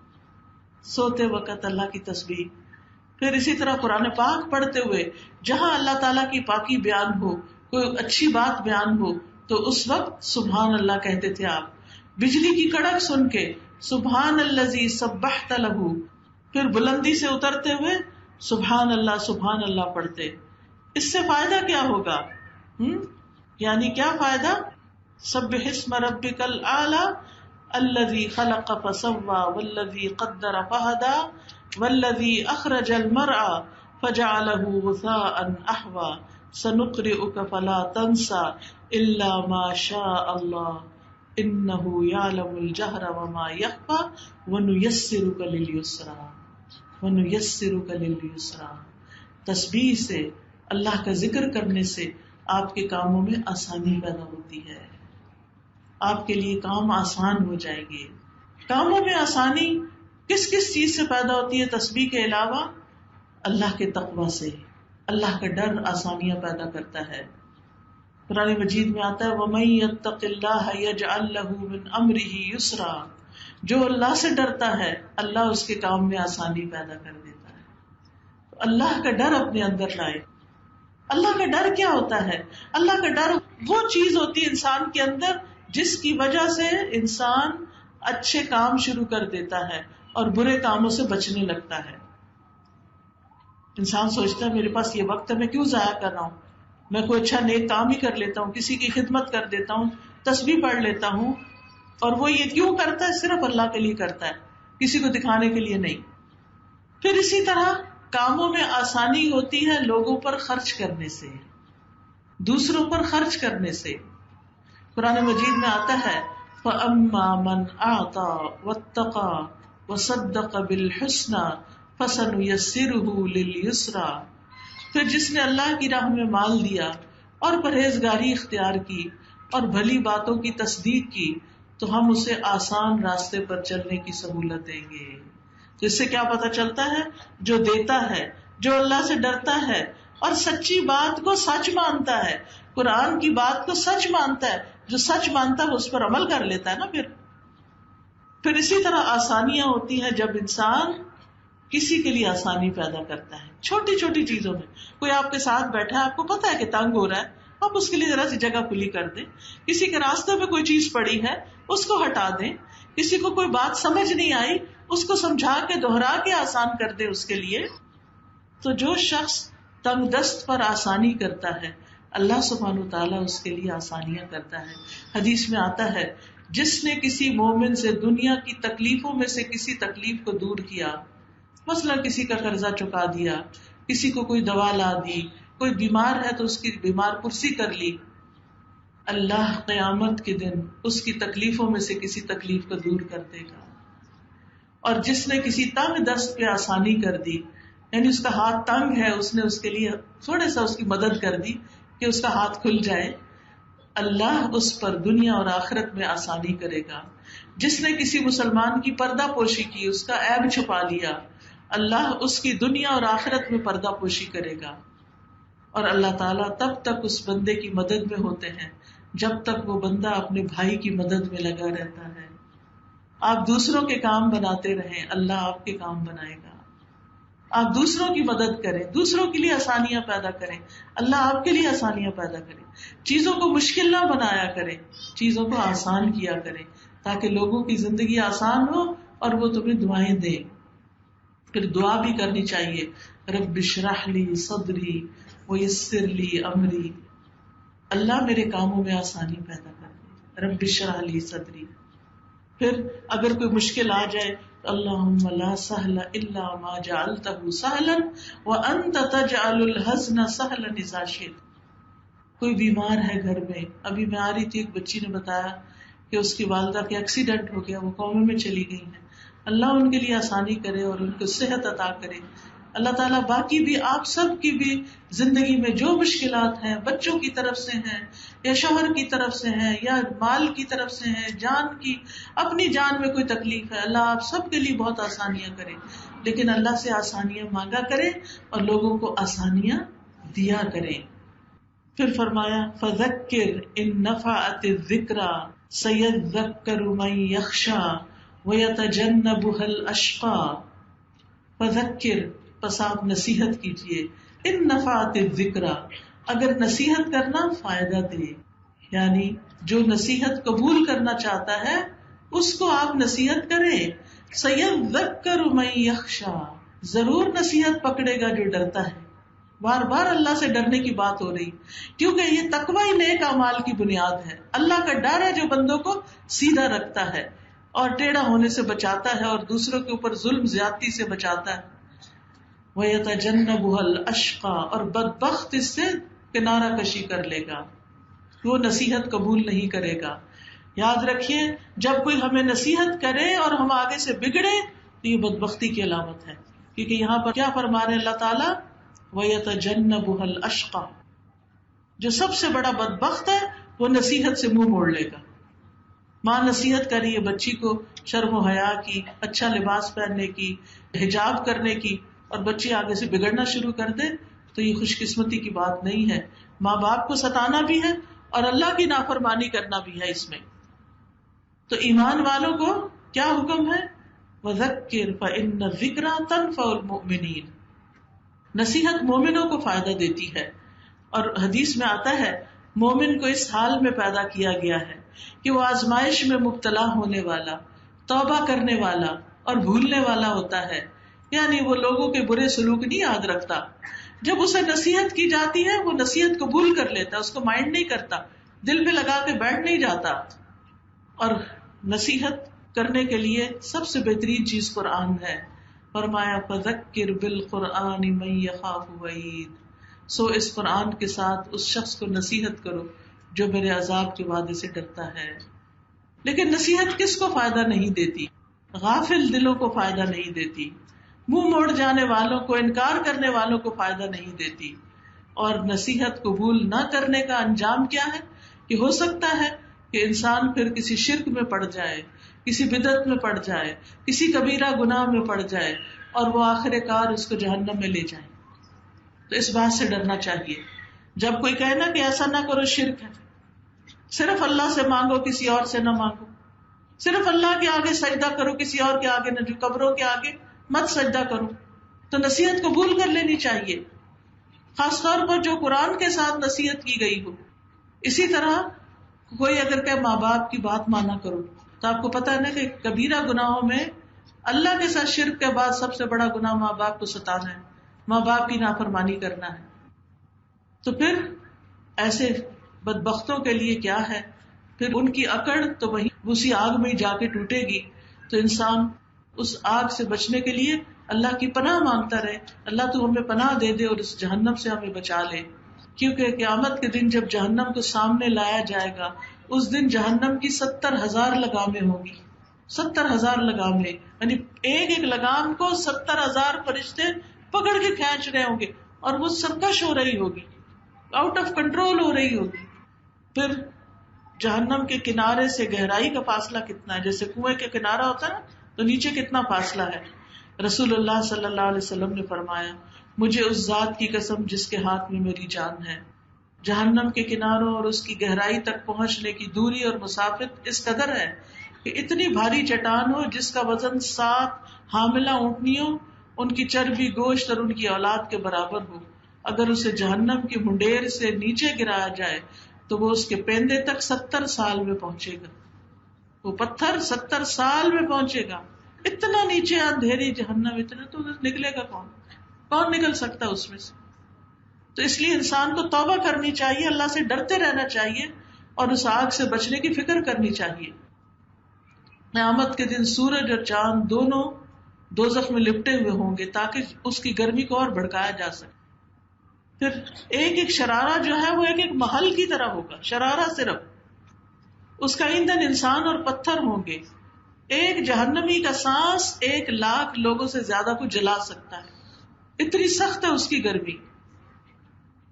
سوتے وقت اللہ کی تسبیح. پھر اسی طرح قرآن پاک پڑھتے ہوئے جہاں اللہ تعالیٰ کی پاکی بیان ہو، کوئی اچھی بات بیان ہو تو اس وقت سبحان اللہ کہتے تھے آپ. بجلی کی کڑک سن کے سبحان الذی سبحت لہ، پھر بلندی سے اترتے ہوئے سبحان اللہ پڑھتے. اس سے فائدہ کیا ہوگا؟ یعنی کیا فائدہ؟ سبح اسم ربک الاعلی الذی خلق فسوی والذی قدر فہدی والذی اخرج المرعى فجعلہ غثاء احوی سنقرئک فلا تنسى الا ما شاء اللہ انہ یعلم الجہر وما یخفی ونیسرک للیسرا. تسبیح سے، اللہ کا ذکر کرنے سے آپ کے کاموں میں آسانی پیدا ہوتی ہے، آپ کے لیے کام آسان ہو جائیں گے. کاموں میں آسانی کس کس چیز سے پیدا ہوتی ہے تسبیح کے علاوہ؟ اللہ کے تقوی سے. اللہ کا ڈر آسانیاں پیدا کرتا ہے. قرآن مجید میں آتا ہے وَمَن يَتَّقِ اللَّهَ يَجْعَل لَّهُ مِنْ أَمْرِهِ يُسْرًا. جو اللہ سے ڈرتا ہے اللہ اس کے کام میں آسانی پیدا کر دیتا ہے. تو اللہ کا ڈر اپنے اندر لائے. اللہ کا ڈر کیا ہوتا ہے؟ اللہ کا ڈر وہ چیز ہوتی ہے انسان کے اندر جس کی وجہ سے انسان اچھے کام شروع کر دیتا ہے اور برے کاموں سے بچنے لگتا ہے. انسان سوچتا ہے میرے پاس یہ وقت ہے، میں کیوں ضائع کر رہا ہوں، میں کوئی اچھا نیک کام ہی کر لیتا ہوں، کسی کی خدمت کر دیتا ہوں، تسبیح پڑھ لیتا ہوں. اور وہ یہ کیوں کرتا ہے؟ صرف اللہ کے لیے کرتا ہے، کسی کو دکھانے کے لیے نہیں. پھر اسی طرح کاموں میں آسانی ہوتی ہے لوگوں پر خرچ کرنے سے، دوسروں پر خرچ کرنے سے. قرآن مجید میں آتا ہے فَأَمَّا مَنْ أَعْطَى وَاتَّقَى وَصَدَّقَ بِالْحُسْنَى فَسَنُيَسِّرُهُ لِلْيُسْرَى. پھر جس نے اللہ کی راہ میں مال دیا اور پرہیزگاری اختیار کی اور بھلی باتوں کی تصدیق کی تو ہم اسے آسان راستے پر چلنے کی سہولت دیں گے. تو اس سے کیا پتہ چلتا ہے؟ جو دیتا ہے، جو اللہ سے ڈرتا ہے اور سچی بات کو سچ مانتا ہے، قرآن کی بات کو سچ مانتا ہے، جو سچ مانتا ہے اس پر عمل کر لیتا ہے نا. پھر اسی طرح آسانیاں ہوتی ہیں جب انسان کسی کے لیے آسانی پیدا کرتا ہے چھوٹی چھوٹی چیزوں میں. کوئی آپ کے ساتھ بیٹھا ہے، آپ کو پتا ہے کہ تنگ ہو رہا ہے، آپ اس کے لیے ذرا سی جگہ کھلی کر دیں. کسی کے راستے میں کوئی چیز پڑی ہے اس کو ہٹا دیں. کسی کو کوئی بات سمجھ نہیں آئی اس کو سمجھا کے دہرا کے آسان کر دیں اس کے لیے. تو جو شخص تنگ دست پر آسانی کرتا ہے اللہ سبحانہ وتعالیٰ اس کے لیے آسانیاں کرتا ہے. حدیث میں آتا ہے جس نے کسی مومن سے دنیا کی تکلیفوں میں سے کسی تکلیف کو دور کیا، مثلا کسی کا قرضہ چکا دیا، کسی کو کوئی دوا لا دی، کوئی بیمار ہے تو اس کی بیمار پرسی کر لی، اللہ قیامت کے دن اس کی تکلیفوں میں سے کسی تکلیف کو دور کر دے گا. اور جس نے کسی تنگ دست پہ آسانی کر دی، یعنی اس کا ہاتھ تنگ ہے، اس نے اس کے لیے تھوڑا سا اس کی مدد کر دی کہ اس کا ہاتھ کھل جائے، اللہ اس پر دنیا اور آخرت میں آسانی کرے گا. جس نے کسی مسلمان کی پردہ پوشی کی، اس کا عیب چھپا لیا، اللہ اس کی دنیا اور آخرت میں پردہ پوشی کرے گا. اور اللہ تعالیٰ تب تک اس بندے کی مدد میں ہوتے ہیں جب تک وہ بندہ اپنے بھائی کی مدد میں لگا رہتا ہے. آپ دوسروں کے کام بناتے رہیں، اللہ آپ کے کام بنائے گا. آپ دوسروں کی مدد کریں، دوسروں کے لیے آسانیاں پیدا کریں، اللہ آپ کے لیے آسانیاں پیدا کرے. چیزوں کو مشکل نہ بنایا کریں، چیزوں کو آسان کیا کریں تاکہ لوگوں کی زندگی آسان ہو اور وہ تمہیں دعائیں دیں. پھر دعا بھی کرنی چاہیے، رب اشرح لی صدری ویسر لی امری. اللہ میرے کاموں میں آسانی پیدا کر دے، رب اشرح لی صدری. پھر اگر کوئی مشکل آ جائے تو اللہم لا سہل الا ما جعلتہ سہلا وانت تجعل الحزن سہلا اذا شئت. کوئی بیمار ہے گھر میں، ابھی میں آ رہی تھی، ایک بچی نے بتایا کہ اس کی والدہ کے ایکسیڈنٹ ہو گیا، وہ کومے میں چلی گئی ہیں. اللہ ان کے لیے آسانی کرے اور ان کو صحت عطا کرے. اللہ تعالیٰ باقی بھی آپ سب کی بھی زندگی میں جو مشکلات ہیں، بچوں کی طرف سے ہیں یا شوہر کی طرف سے ہیں یا مال کی طرف سے ہیں، جان کی، اپنی جان میں کوئی تکلیف ہے، اللہ آپ سب کے لیے بہت آسانیاں کرے. لیکن اللہ سے آسانیاں مانگا کرے اور لوگوں کو آسانیاں دیا کریں. پھر فرمایا فذکر ان نفعت الذکری سیذکر من یخشی ویتجنبها الاشقی. فذکر، پس آپ نصیحت کیجیے، ان نفعت الذکری، اگر نصیحت کرنا فائدہ دے، یعنی جو نصیحت قبول کرنا چاہتا ہے اس کو آپ نصیحت کریں. سیذکر من یخشی، ضرور نصیحت پکڑے گا جو ڈرتا ہے. بار بار اللہ سے ڈرنے کی بات ہو رہی، کیونکہ یہ تقوی ہی نیک اعمال کی بنیاد ہے. اللہ کا ڈر ہے جو بندوں کو سیدھا رکھتا ہے اور ٹیڑھا ہونے سے بچاتا ہے اور دوسروں کے اوپر ظلم زیادتی سے بچاتا ہے. وَيَتَجَنَّبُهَا الْأَشْقَى، اور بدبخت اس سے کنارہ کشی کر لے گا، وہ نصیحت قبول نہیں کرے گا. یاد رکھیے، جب کوئی ہمیں نصیحت کرے اور ہم آگے سے بگڑے تو یہ بدبختی کی علامت ہے. کیونکہ یہاں پر کیا فرما رہے اللہ تعالیٰ، وَيَتَجَنَّبُهَا الْأَشْقَى، جو سب سے بڑا بدبخت ہے وہ نصیحت سے منہ موڑ لے گا. ماں نصیحت کر رہی ہے بچی کو شرم و حیا کی، اچھا لباس پہننے کی، حجاب کرنے کی، اور بچی آگے سے بگڑنا شروع کر دے تو یہ خوش قسمتی کی بات نہیں ہے. ماں باپ کو ستانا بھی ہے اور اللہ کی نافرمانی کرنا بھی ہے اس میں. تو ایمان والوں کو کیا حکم ہے، وَذَكِّرْ فَإِنَّ الذِّكْرَىٰ تَنفَعُ الْمُؤْمِنِينَ. نصیحت مومنوں کو فائدہ دیتی ہے. اور حدیث میں آتا ہے مومن کو اس حال میں پیدا کیا گیا ہے کہ وہ آزمائش میں مبتلا ہونے والا، توبہ کرنے والا اور بھولنے والا ہوتا ہے. یعنی وہ لوگوں کے برے سلوک نہیں یاد رکھتا. جب اسے نصیحت کی جاتی ہے وہ نصیحت قبول کر لیتا، اس کو مائنڈ نہیں کرتا، دل پہ لگا کے بیٹھ نہیں جاتا. اور نصیحت کرنے کے لیے سب سے بہترین چیز قرآن ہے. فرمایا فذکر بالقرآن من یخاف وعید. سو اس قرآن کے ساتھ اس شخص کو نصیحت کرو جو میرے عذاب کے وعدے سے ڈرتا ہے. لیکن نصیحت کس کو فائدہ نہیں دیتی؟ غافل دلوں کو فائدہ نہیں دیتی، منہ موڑ جانے والوں کو، انکار کرنے والوں کو فائدہ نہیں دیتی. اور نصیحت قبول نہ کرنے کا انجام کیا ہے کہ ہو سکتا ہے کہ انسان پھر کسی شرک میں پڑ جائے، کسی بدعت میں پڑ جائے، کسی کبیرہ گناہ میں پڑ جائے اور وہ آخر کار اس کو جہنم میں لے جائے. تو اس بات سے ڈرنا چاہیے. جب کوئی کہے نا کہ ایسا نہ کرو، شرک ہے، صرف اللہ سے مانگو، کسی اور سے نہ مانگو، صرف اللہ کے آگے سجدہ کرو، کسی اور کے آگے نہ، جو قبروں کے آگے مت سجدہ کرو، تو نصیحت قبول کر لینی چاہیے، خاص طور پر جو قرآن کے ساتھ نصیحت کی گئی ہو. اسی طرح کوئی اگر کہ ماں باپ کی بات مانا کرو، تو آپ کو پتا ہے نا کہ کبیرہ گناہوں میں اللہ کے ساتھ شرک کے بعد سب سے بڑا گناہ ماں باپ کو ستانا ہے، ماں باپ کی نافرمانی کرنا ہے. تو پھر ایسے بدبختوں کے لیے کیا ہے، پھر ان کی اکڑ تو وہی اسی آگ میں جا کے ٹوٹے گی. تو انسان اس آگ سے بچنے کے لیے اللہ کی پناہ مانگتا رہے، اللہ تو ہمیں پناہ دے دے اور اس جہنم سے ہمیں بچا لے. کیونکہ قیامت کے دن جب جہنم کو سامنے لایا جائے گا، اس دن جہنم کی 70,000 لگامیں ہوں گی. 70,000 لگامیں، یعنی ایک ایک لگام کو 70,000 فرشتے پکڑ کے کھینچ رہے ہوں گے اور وہ سرکش ہو رہی ہوگی، آؤٹ آف کنٹرول ہو رہی ہوگی. پھر جہنم کے کنارے سے گہرائی کا فاصلہ کتنا ہے، جیسے کنویں کے کنارہ ہوتا ہے نا تو نیچے کتنا فاصلہ ہے. رسول اللہ صلی اللہ علیہ وسلم نے فرمایا مجھے اس ذات کی قسم جس کے ہاتھ میں میری جان ہے، جہنم کے کناروں اور اس کی گہرائی تک پہنچنے کی دوری اور مسافت اس قدر ہے کہ اتنی بھاری چٹان ہو جس کا وزن 7 حاملہ اونٹنیوں، ان کی چربی، گوشت اور ان کی اولاد کے برابر ہو. اگر اسے جہنم کی منڈیر سے نیچے گرایا جائے تو وہ اس کے پیندے تک 70 سال میں پہنچے گا. وہ پتھر 70 سال میں پہنچے گا. اتنا نیچے اندھیری جہنم، اتنا تو نکلے گا کون نکل سکتا اس میں سے؟ تو اس لیے انسان کو توبہ کرنی چاہیے، اللہ سے ڈرتے رہنا چاہیے اور اس آگ سے بچنے کی فکر کرنی چاہیے. قیامت کے دن سورج اور چاند دونوں دوزخ میں لپٹے ہوئے ہوں گے تاکہ اس کی گرمی کو اور بھڑکایا جا سکے. پھر ایک ایک شرارہ جو ہے وہ ایک ایک محل کی طرح ہوگا، شرارہ صرف اس کا ایندھن انسان اور پتھر ہوں گے. ایک جہنمی کا سانس 1,00,000 لوگوں سے زیادہ کو جلا سکتا ہے، اتنی سخت ہے اس کی گرمی.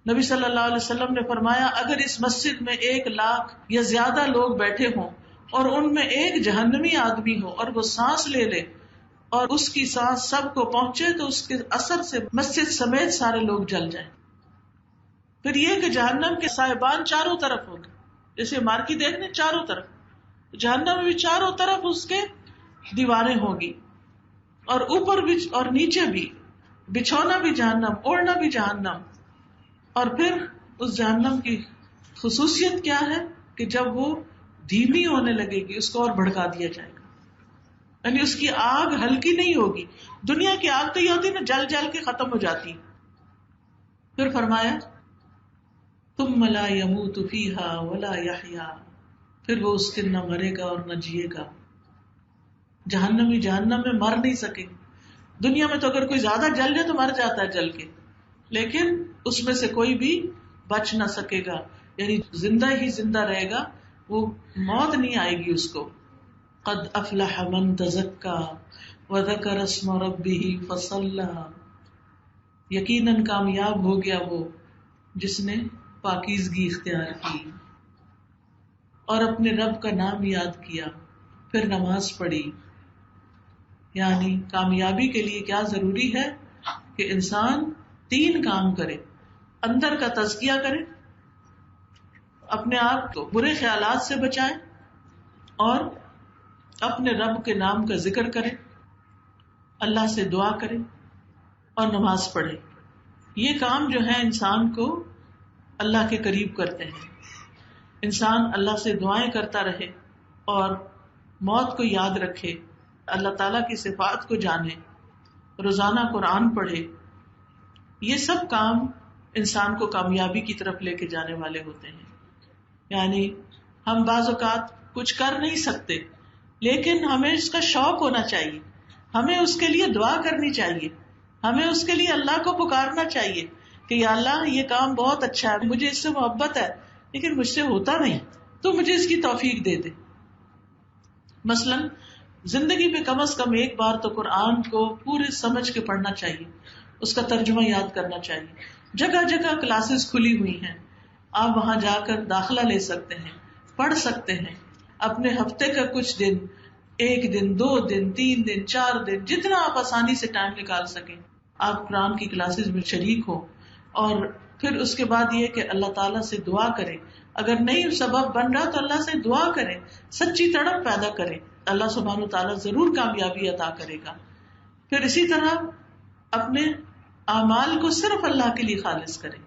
نبی صلی اللہ علیہ وسلم نے فرمایا اگر اس مسجد میں 1,00,000 یا زیادہ لوگ بیٹھے ہوں اور ان میں ایک جہنمی آدمی ہو اور وہ سانس لے لے اور اس کی سانس سب کو پہنچے تو اس کے اثر سے مسجد سمیت سارے لوگ جل جائیں. پھر یہ کہ جہنم کے سائبان چاروں طرف ہوں گے، جیسے مارکی دیکھنے چاروں طرف، جہنم میں بھی چاروں طرف اس کے دیواریں ہوں گی اور اوپر بھی اور نیچے بھی، بچھونا بھی جہنم، اوڑھنا بھی جہنم. اور پھر اس جہنم کی خصوصیت کیا ہے کہ جب وہ دھیمی ہونے لگے گی اس کو اور بھڑکا دیا جائے گا، یعنی اس کی آگ ہلکی نہیں ہوگی. دنیا کی آگ تو یہ ہوتی ہے نا جل جل کے ختم ہو جاتی. پھر فرمایا ثم لا يموت فيها ولا يحيا، پھر وہ اس دن نہ مرے گا اور نہ جیے گا. جہنمی جہنم میں مر نہیں سکے. دنیا میں تو اگر کوئی زیادہ جل جائے تو مر جاتا ہے جل کے، لیکن اس میں سے کوئی بھی بچ نہ سکے گا، یعنی زندہ ہی زندہ رہے گا، وہ موت نہیں آئے گی اس کو. قد افلح من تزکا وذکر اسم ربہ فصلی، یقیناً کامیاب ہو گیا وہ جس نے پاکیزگی اختیار کی اور اپنے رب کا نام یاد کیا پھر نماز پڑھی. یعنی کامیابی کے لیے کیا ضروری ہے کہ انسان 3 کام کرے. اندر کا تزکیہ کرے، اپنے آپ کو برے خیالات سے بچائے اور اپنے رب کے نام کا ذکر کرے، اللہ سے دعا کرے اور نماز پڑھے. یہ کام جو ہے انسان کو اللہ کے قریب کرتے ہیں. انسان اللہ سے دعائیں کرتا رہے اور موت کو یاد رکھے، اللہ تعالیٰ کی صفات کو جانے، روزانہ قرآن پڑھے. یہ سب کام انسان کو کامیابی کی طرف لے کے جانے والے ہوتے ہیں. یعنی ہم بعض اوقات کچھ کر نہیں سکتے لیکن ہمیں اس کا شوق ہونا چاہیے، ہمیں اس کے لیے دعا کرنی چاہیے، ہمیں اس کے لیے اللہ کو پکارنا چاہیے کہ یا اللہ یہ کام بہت اچھا ہے، مجھے اس سے محبت ہے لیکن مجھ سے ہوتا نہیں، تو مجھے اس کی توفیق دے دے. مثلا زندگی میں کم از کم ایک بار تو قرآن کو پورے سمجھ کے پڑھنا چاہیے، اس کا ترجمہ یاد کرنا چاہیے. جگہ جگہ کلاسز کھلی ہوئی ہیں، آپ وہاں جا کر داخلہ لے سکتے ہیں، پڑھ سکتے ہیں. اپنے ہفتے کا کچھ دن، 1 دن 2 دن 3 دن 4 دن، جتنا آپ آسانی سے ٹائم نکال سکیں آپ قرآن کی کلاسز میں شریک ہوں. اور پھر اس کے بعد یہ کہ اللہ تعالیٰ سے دعا کریں، اگر نہیں سبب بن رہا تو اللہ سے دعا کریں، سچی تڑپ پیدا کریں، اللہ سبحانہ و تعالیٰ ضرور کامیابی عطا کرے گا. پھر اسی طرح اپنے اعمال کو صرف اللہ کے لیے خالص کریں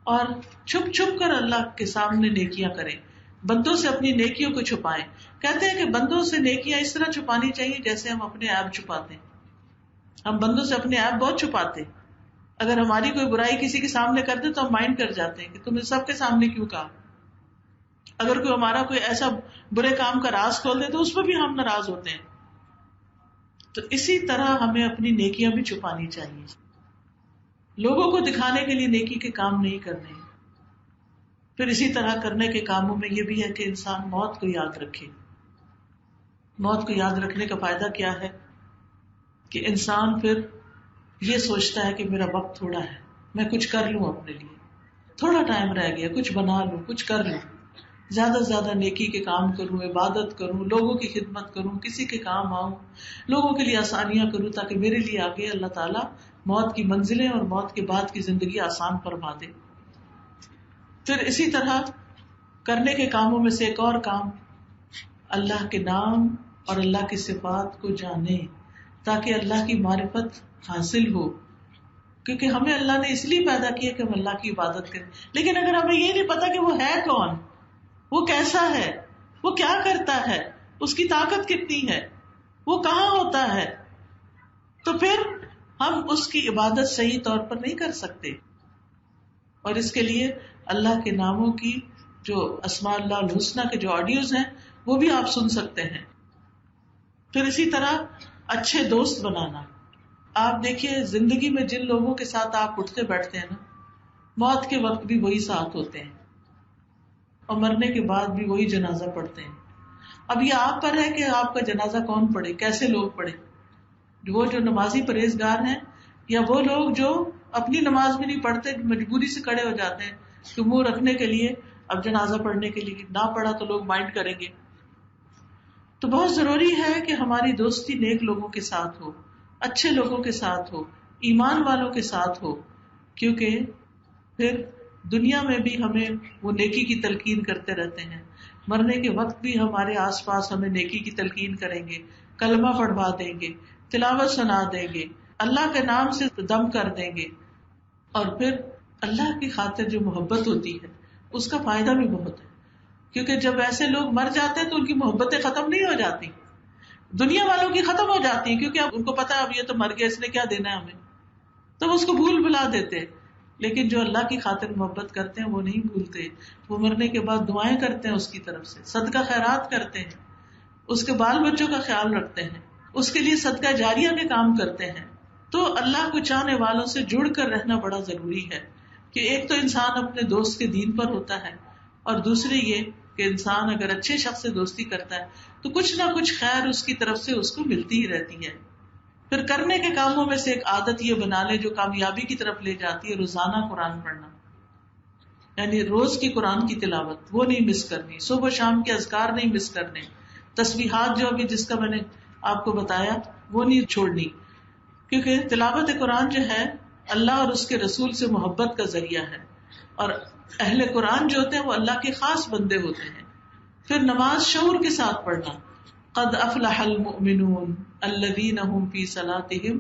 اور چھپ چھپ کر اللہ کے سامنے نیکیاں کریں، بندوں سے اپنی نیکیوں کو چھپائیں. کہتے ہیں کہ بندوں سے نیکیاں اس طرح چھپانی چاہیے جیسے ہم اپنے عیب چھپاتے ہیں. ہم بندوں سے اپنے عیب بہت چھپاتے ہیں. اگر ہماری کوئی برائی کسی کے سامنے کر دے تو ہم مائنڈ کر جاتے ہیں کہ تم نے سب کے سامنے کیوں کہا. اگر کوئی ہمارا کوئی ایسا برے کام کا راز کھول دے تو اس پہ بھی ہم ناراض ہوتے ہیں. تو اسی طرح ہمیں اپنی نیکیاں بھی چھپانی چاہیے. لوگوں کو دکھانے کے لیے نیکی کے کام نہیں کرنے. پھر اسی طرح کرنے کے کاموں میں یہ بھی ہے کہ انسان موت کو یاد رکھے. موت کو یاد رکھنے کا فائدہ کیا ہے کہ انسان پھر یہ سوچتا ہے کہ میرا وقت تھوڑا ہے، میں کچھ کر لوں، اپنے لیے تھوڑا ٹائم رہ گیا، کچھ بنا لوں، کچھ کر لوں. زیادہ سے زیادہ نیکی کے کام کروں، عبادت کروں، لوگوں کی خدمت کروں، کسی کے کام آؤں، لوگوں کے لیے آسانیاں کروں، تاکہ میرے لیے آگے اللہ تعالیٰ موت کی منزلیں اور موت کے بعد کی زندگی آسان فرما دے۔ پھر اسی طرح کرنے کے کاموں میں سے ایک اور کام، اللہ کے نام اور اللہ کی صفات کو جانے، تاکہ اللہ کی معرفت حاصل ہو، کیونکہ ہمیں اللہ نے اس لیے پیدا کیا کہ ہم اللہ کی عبادت کریں۔ لیکن اگر ہمیں یہ نہیں پتا کہ وہ ہے کون، وہ کیسا ہے، وہ کیا کرتا ہے، اس کی طاقت کتنی ہے، وہ کہاں ہوتا ہے، تو پھر ہم اس کی عبادت صحیح طور پر نہیں کر سکتے۔ اور اس کے لیے اللہ کے ناموں کی جو اسماء اللہ الحسنی کے جو آڈیوز ہیں وہ بھی آپ سن سکتے ہیں۔ پھر اسی طرح اچھے دوست بنانا۔ آپ دیکھیے زندگی میں جن لوگوں کے ساتھ آپ اٹھتے بیٹھتے ہیں نا، موت کے وقت بھی وہی ساتھ ہوتے ہیں اور مرنے کے بعد بھی وہی جنازہ پڑھتے ہیں۔ اب یہ آپ پر ہے کہ آپ کا جنازہ کون پڑھے، کیسے لوگ پڑھے، وہ جو نمازی پرہیزگار ہیں یا وہ لوگ جو اپنی نماز بھی نہیں پڑھتے، مجبوری سے کھڑے ہو جاتے ہیں کہ منہ رکھنے کے لیے، اب جنازہ پڑھنے کے لیے نہ پڑھا تو لوگ مائنڈ کریں گے۔ تو بہت ضروری ہے کہ ہماری دوستی نیک لوگوں کے ساتھ ہو، اچھے لوگوں کے ساتھ ہو، ایمان والوں کے ساتھ ہو، کیونکہ پھر دنیا میں بھی ہمیں وہ نیکی کی تلقین کرتے رہتے ہیں، مرنے کے وقت بھی ہمارے آس پاس ہمیں نیکی کی تلقین کریں گے، کلمہ پڑھوا دیں گے، تلاوت سنا دیں گے، اللہ کے نام سے دم کر دیں گے، اور پھر اللہ کی خاطر جو محبت ہوتی ہے اس کا فائدہ بھی بہت ہے، کیونکہ جب ایسے لوگ مر جاتے ہیں تو ان کی محبتیں ختم نہیں ہو جاتی، دنیا والوں کی ختم ہو جاتی ہیں، کیونکہ اب ان کو پتا ہے اب یہ تو مر گیا، اس نے کیا دینا ہے ہمیں، تو وہ اس کو بھول بھلا دیتے۔ لیکن جو اللہ کی خاطر محبت کرتے ہیں وہ نہیں بھولتے، وہ مرنے کے بعد دعائیں کرتے ہیں اس کی طرف سے، صدقہ خیرات کرتے ہیں، اس کے بال بچوں کا خیال رکھتے ہیں، اس کے لیے صدقہ جاریہ کے کام کرتے ہیں۔ تو اللہ کو چاہنے والوں سے جڑ کر رہنا بڑا ضروری ہے، کہ ایک تو انسان اپنے دوست کے دین پر ہوتا ہے، اور دوسری یہ کہ انسان اگر اچھے شخص سے دوستی کرتا ہے تو کچھ نہ کچھ خیر اس کی طرف سے اس کو ملتی ہی رہتی ہے۔ پھر کرنے کے کاموں میں سے ایک عادت یہ بنا لے جو کامیابی کی طرف لے جاتی ہے، روزانہ قرآن پڑھنا، یعنی روز کی قرآن کی تلاوت وہ نہیں مس کرنی، صبح شام کے اذکار نہیں مس کرنے، تسبیحات جو ابھی جس کا میں نے آپ کو بتایا وہ نہیں چھوڑنی، کیونکہ تلاوت قرآن جو ہے اللہ اور اس کے رسول سے محبت کا ذریعہ ہے، اور اہل قرآن جو ہوتے ہیں وہ اللہ کے خاص بندے ہوتے ہیں۔ پھر نماز شعور کے ساتھ پڑھنا، قد افلح المؤمنون الذین هم فی صلاتهم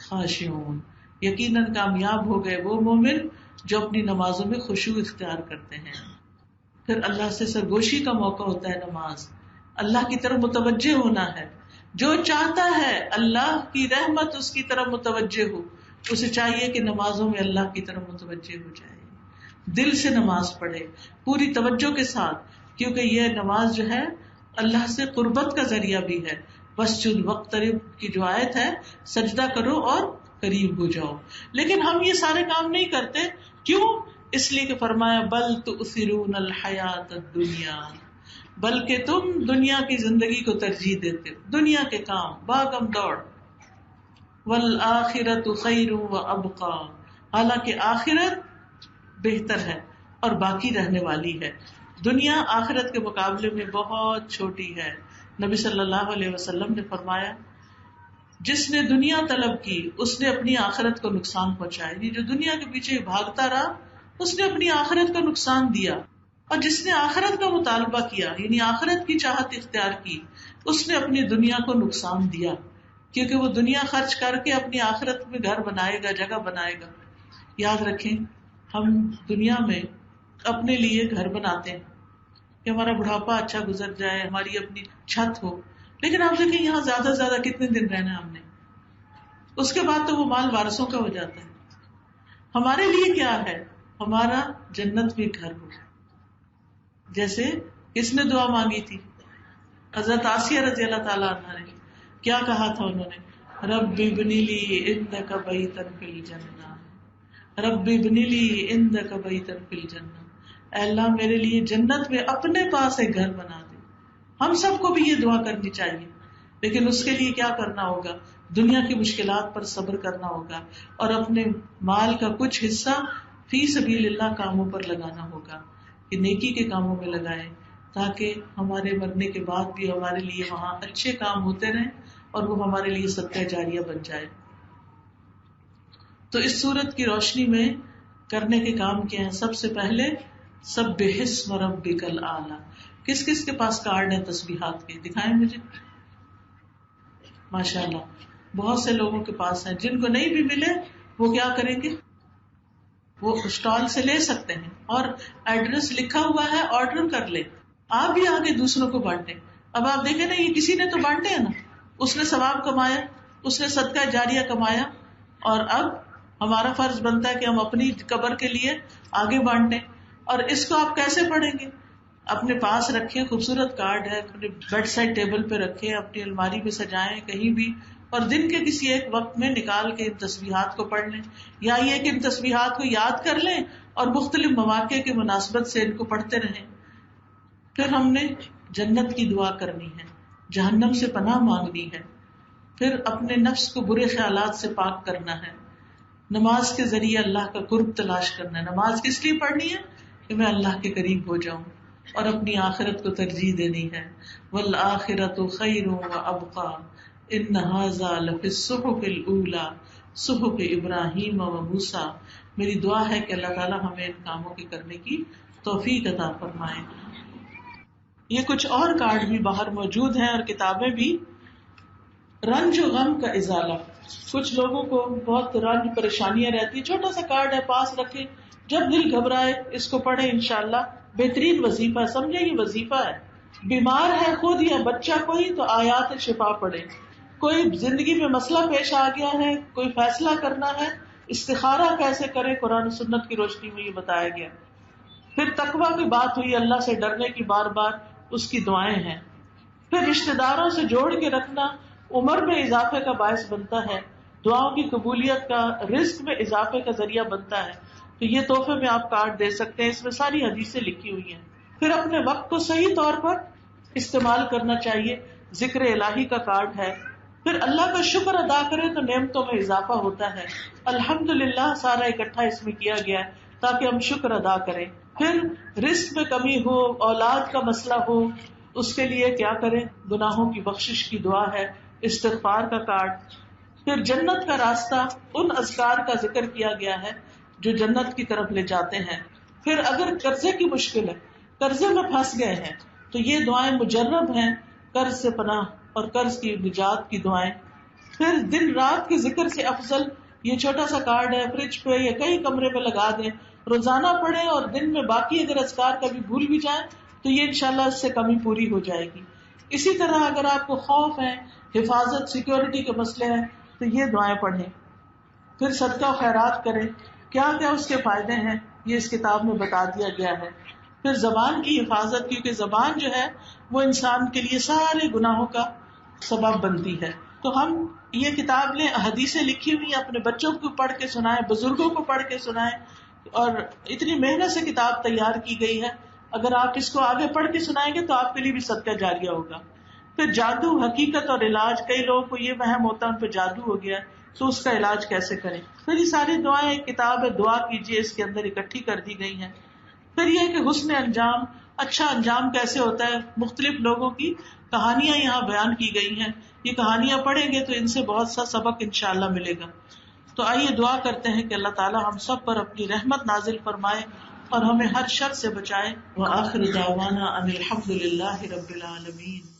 خاشعون، یقیناً کامیاب ہو گئے وہ مومن جو اپنی نمازوں میں خشوع اختیار کرتے ہیں۔ پھر اللہ سے سرگوشی کا موقع ہوتا ہے نماز، اللہ کی طرف متوجہ ہونا ہے، جو چاہتا ہے اللہ کی رحمت اس کی طرف متوجہ ہو، اسے چاہیے کہ نمازوں میں اللہ کی طرف متوجہ ہو جائے، دل سے نماز پڑھے پوری توجہ کے ساتھ، کیونکہ یہ نماز جو ہے اللہ سے قربت کا ذریعہ بھی ہے۔ واسجد واقترب کی جو آیت ہے، سجدہ کرو اور قریب ہو جاؤ، لیکن ہم یہ سارے کام نہیں کرتے، کیوں؟ اس لیے کہ فرمایا بل تؤثرون الحیات الدنیا، بلکہ تم دنیا کی زندگی کو ترجیح دیتے ہو، دنیا کے کام، بھاگم دوڑ، والآخرۃ خیر وابقی، حالانکہ آخرت بہتر ہے اور باقی رہنے والی ہے۔ دنیا آخرت کے مقابلے میں بہت چھوٹی ہے۔ نبی صلی اللہ علیہ وسلم نے فرمایا جس نے دنیا طلب کی اس نے اپنی آخرت کو نقصان پہنچایا، یعنی جو دنیا کے پیچھے بھاگتا رہا اس نے اپنی آخرت کو نقصان دیا، اور جس نے آخرت کا مطالبہ کیا یعنی آخرت کی چاہت اختیار کی اس نے اپنی دنیا کو نقصان دیا، کیونکہ وہ دنیا خرچ کر کے اپنی آخرت میں گھر بنائے گا، جگہ بنائے گا۔ یاد رکھیں ہم دنیا میں اپنے لیے گھر بناتے ہیں کہ ہمارا بڑھاپا اچھا گزر جائے، ہماری اپنی چھت ہو، لیکن آپ دیکھیں یہاں زیادہ سے زیادہ کتنے دن رہنا ہم نے، اس کے بعد تو وہ مال وارثوں کا ہو جاتا ہے۔ ہمارے لیے کیا ہے؟ ہمارا جنت میں گھر ہو، جیسے کس نے دعا مانگی تھی؟ حضرت آسیہ رضی اللہ تعالیٰ عنہ نے کیا کہا تھا؟ انہوں نے رب ابن لی عندک بیتا فی الجنہ، رب ابن لی عندک بیتا فی الجنہ، اے اللہ میرے لیے جنت میں اپنے پاس ایک گھر بنا دے۔ ہم سب کو بھی یہ دعا کرنی چاہیے، لیکن اس کے لیے کیا کرنا ہوگا؟ دنیا کی مشکلات پر صبر کرنا ہوگا، اور اپنے مال کا کچھ حصہ فی سبیل اللہ کاموں پر لگانا ہوگا، کہ نیکی کے کاموں میں لگائیں، تاکہ ہمارے مرنے کے بعد بھی ہمارے لیے وہاں اچھے کام ہوتے رہیں اور وہ ہمارے لیے صدقہ جاریہ بن جائے. تو اس سورت کی روشنی میں کرنے کے کام کیا ہیں؟ سب سے پہلے سبح اسم ربک الاعلی. کس کس کے پاس کارڈ ہیں تسبیحات کے؟ دکھائیں مجھے. ماشاءاللہ بہت سے لوگوں کے پاس ہیں. جن کو نہیں بھی ملے وہ کیا کریں گے؟ وہ اسٹال سے لے سکتے ہیں اور ایڈریس لکھا ہوا ہے, آرڈر کر لیں. آپ بھی آگے دوسروں کو بانٹیں. اب آپ دیکھیں نا, یہ کسی نے تو بانٹے ہیں نا, اس نے ثواب کمایا, اس نے صدقہ جاریہ کمایا, اور اب ہمارا فرض بنتا ہے کہ ہم اپنی قبر کے لیے آگے بانٹیں. اور اس کو آپ کیسے پڑھیں گے؟ اپنے پاس رکھیں, خوبصورت کارڈ ہے, اپنے بیڈ سائڈ ٹیبل پہ رکھیں, اپنی الماری میں سجائیں کہیں بھی, اور دن کے کسی ایک وقت میں نکال کے ان تسبیحات کو پڑھ لیں. یا یہ کہ ان تسبیحات کو یاد کر لیں اور مختلف مواقع کی مناسبت سے ان کو پڑھتے رہیں. پھر ہم نے جنت کی دعا کرنی ہے, جہنم سے پناہ مانگنی ہے, پھر اپنے نفس کو برے خیالات سے پاک کرنا ہے, نماز کے ذریعے اللہ کا قرب تلاش کرنا ہے. نماز کس لیے پڑھنی ہے؟ کہ میں اللہ کے قریب ہو جاؤں, اور اپنی آخرت کو ترجیح دینی ہے. والآخرۃ خیر وابقی ان ھذا لفی الصحف الاولی صحف ابراہیم وموسیٰ. میری دعا ہے کہ اللہ تعالیٰ ہمیں ان کاموں کے کرنے کی توفیق عطا فرمائے. یہ کچھ اور کارڈ بھی باہر موجود ہیں اور کتابیں بھی. رنج و غم کا ازالہ. کچھ لوگوں کو بہت رنج پریشانیاں رہتی ہیں, چھوٹا سا کارڈ ہے, پاس رکھے, جب دل گھبرائے اس کو پڑھے, انشاءاللہ بہترین وظیفہ ہے. سمجھے یہ وظیفہ ہے. بیمار ہے خود یا بچہ کوئی تو آیات شفا پڑھے. کوئی زندگی میں مسئلہ پیش آ گیا ہے, کوئی فیصلہ کرنا ہے, استخارہ کیسے کرے, قرآن و سنت کی روشنی میں یہ بتایا گیا. پھر تقویٰ کی بات ہوئی, اللہ سے ڈرنے کی بار بار اس کی دعائیں ہیں. پھر رشتہ داروں سے جوڑ کے رکھنا عمر میں اضافے کا باعث بنتا ہے, دعاؤں کی قبولیت کا, رزق میں اضافے کا ذریعہ بنتا ہے. تو یہ تحفے میں آپ کارڈ دے سکتے ہیں, اس میں ساری حدیثیں لکھی ہوئی ہیں. پھر اپنے وقت کو صحیح طور پر استعمال کرنا چاہیے, ذکر الہی کا کارڈ ہے. پھر اللہ کا شکر ادا کرے تو نعمتوں میں اضافہ ہوتا ہے. الحمدللہ سارا اکٹھا اس میں کیا گیا ہے تاکہ ہم شکر ادا کریں. پھر رزق میں کمی ہو, اولاد کا مسئلہ ہو, اس کے لیے کیا کریں؟ گناہوں کی بخشش کی دعا ہے, استغفار کا کارڈ. پھر جنت کا راستہ, ان اذکار کا ذکر کیا گیا ہے جو جنت کی طرف لے جاتے ہیں. پھر اگر قرضے کی مشکل ہے, قرضے میں پھنس گئے ہیں, تو یہ دعائیں مجرب ہیں, قرض سے پناہ اور قرض کی نجات کی دعائیں. پھر دن رات کے ذکر سے افضل یہ چھوٹا سا کارڈ ہے, فریج پہ یا کہیں کمرے میں لگا دیں, روزانہ پڑھیں, اور دن میں باقی اگر اذکار کبھی بھول بھی جائیں تو یہ انشاءاللہ اس سے کمی پوری ہو جائے گی. اسی طرح اگر آپ کو خوف ہے, حفاظت, سیکورٹی کے مسئلے ہیں, تو یہ دعائیں پڑھیں. پھر صدقہ و خیرات کریں, کیا کیا اس کے فائدے ہیں یہ اس کتاب میں بتا دیا گیا ہے. پھر زبان کی حفاظت, کیونکہ زبان جو ہے وہ انسان کے لیے سارے گناہوں کا سبب بنتی ہے. تو ہم یہ کتاب لیں, حدیثیں لکھی ہوئی, اپنے بچوں کو پڑھ کے سنائیں, بزرگوں کو پڑھ کے سنائیں, اور اتنی محنت سے کتاب تیار کی گئی ہے. اگر آپ اس کو آگے پڑھ کے سنائیں گے تو آپ کے لیے بھی صدقہ جاریہ ہوگا. پھر جادو, حقیقت اور علاج. کئی لوگوں کو یہ وہم ہوتا ہے ان پہ جادو ہو گیا تو اس کا علاج کیسے کریں. پھر یہ ساری دعائیں, ایک کتاب ہے دعا کیجیے, اس کے اندر اکٹھی کر دی گئی ہیں. پھر یہ کہ حسن انجام, اچھا انجام کیسے ہوتا ہے, مختلف لوگوں کی کہانیاں یہاں بیان کی گئی ہیں. یہ کہانیاں پڑھیں گے تو ان سے بہت سا سبق انشاءاللہ ملے گا. تو آئیے دعا کرتے ہیں کہ اللہ تعالی ہم سب پر اپنی رحمت نازل فرمائے اور ہمیں ہر شر سے بچائے. وآخر دعوانا ان الحمد للہ رب العالمین.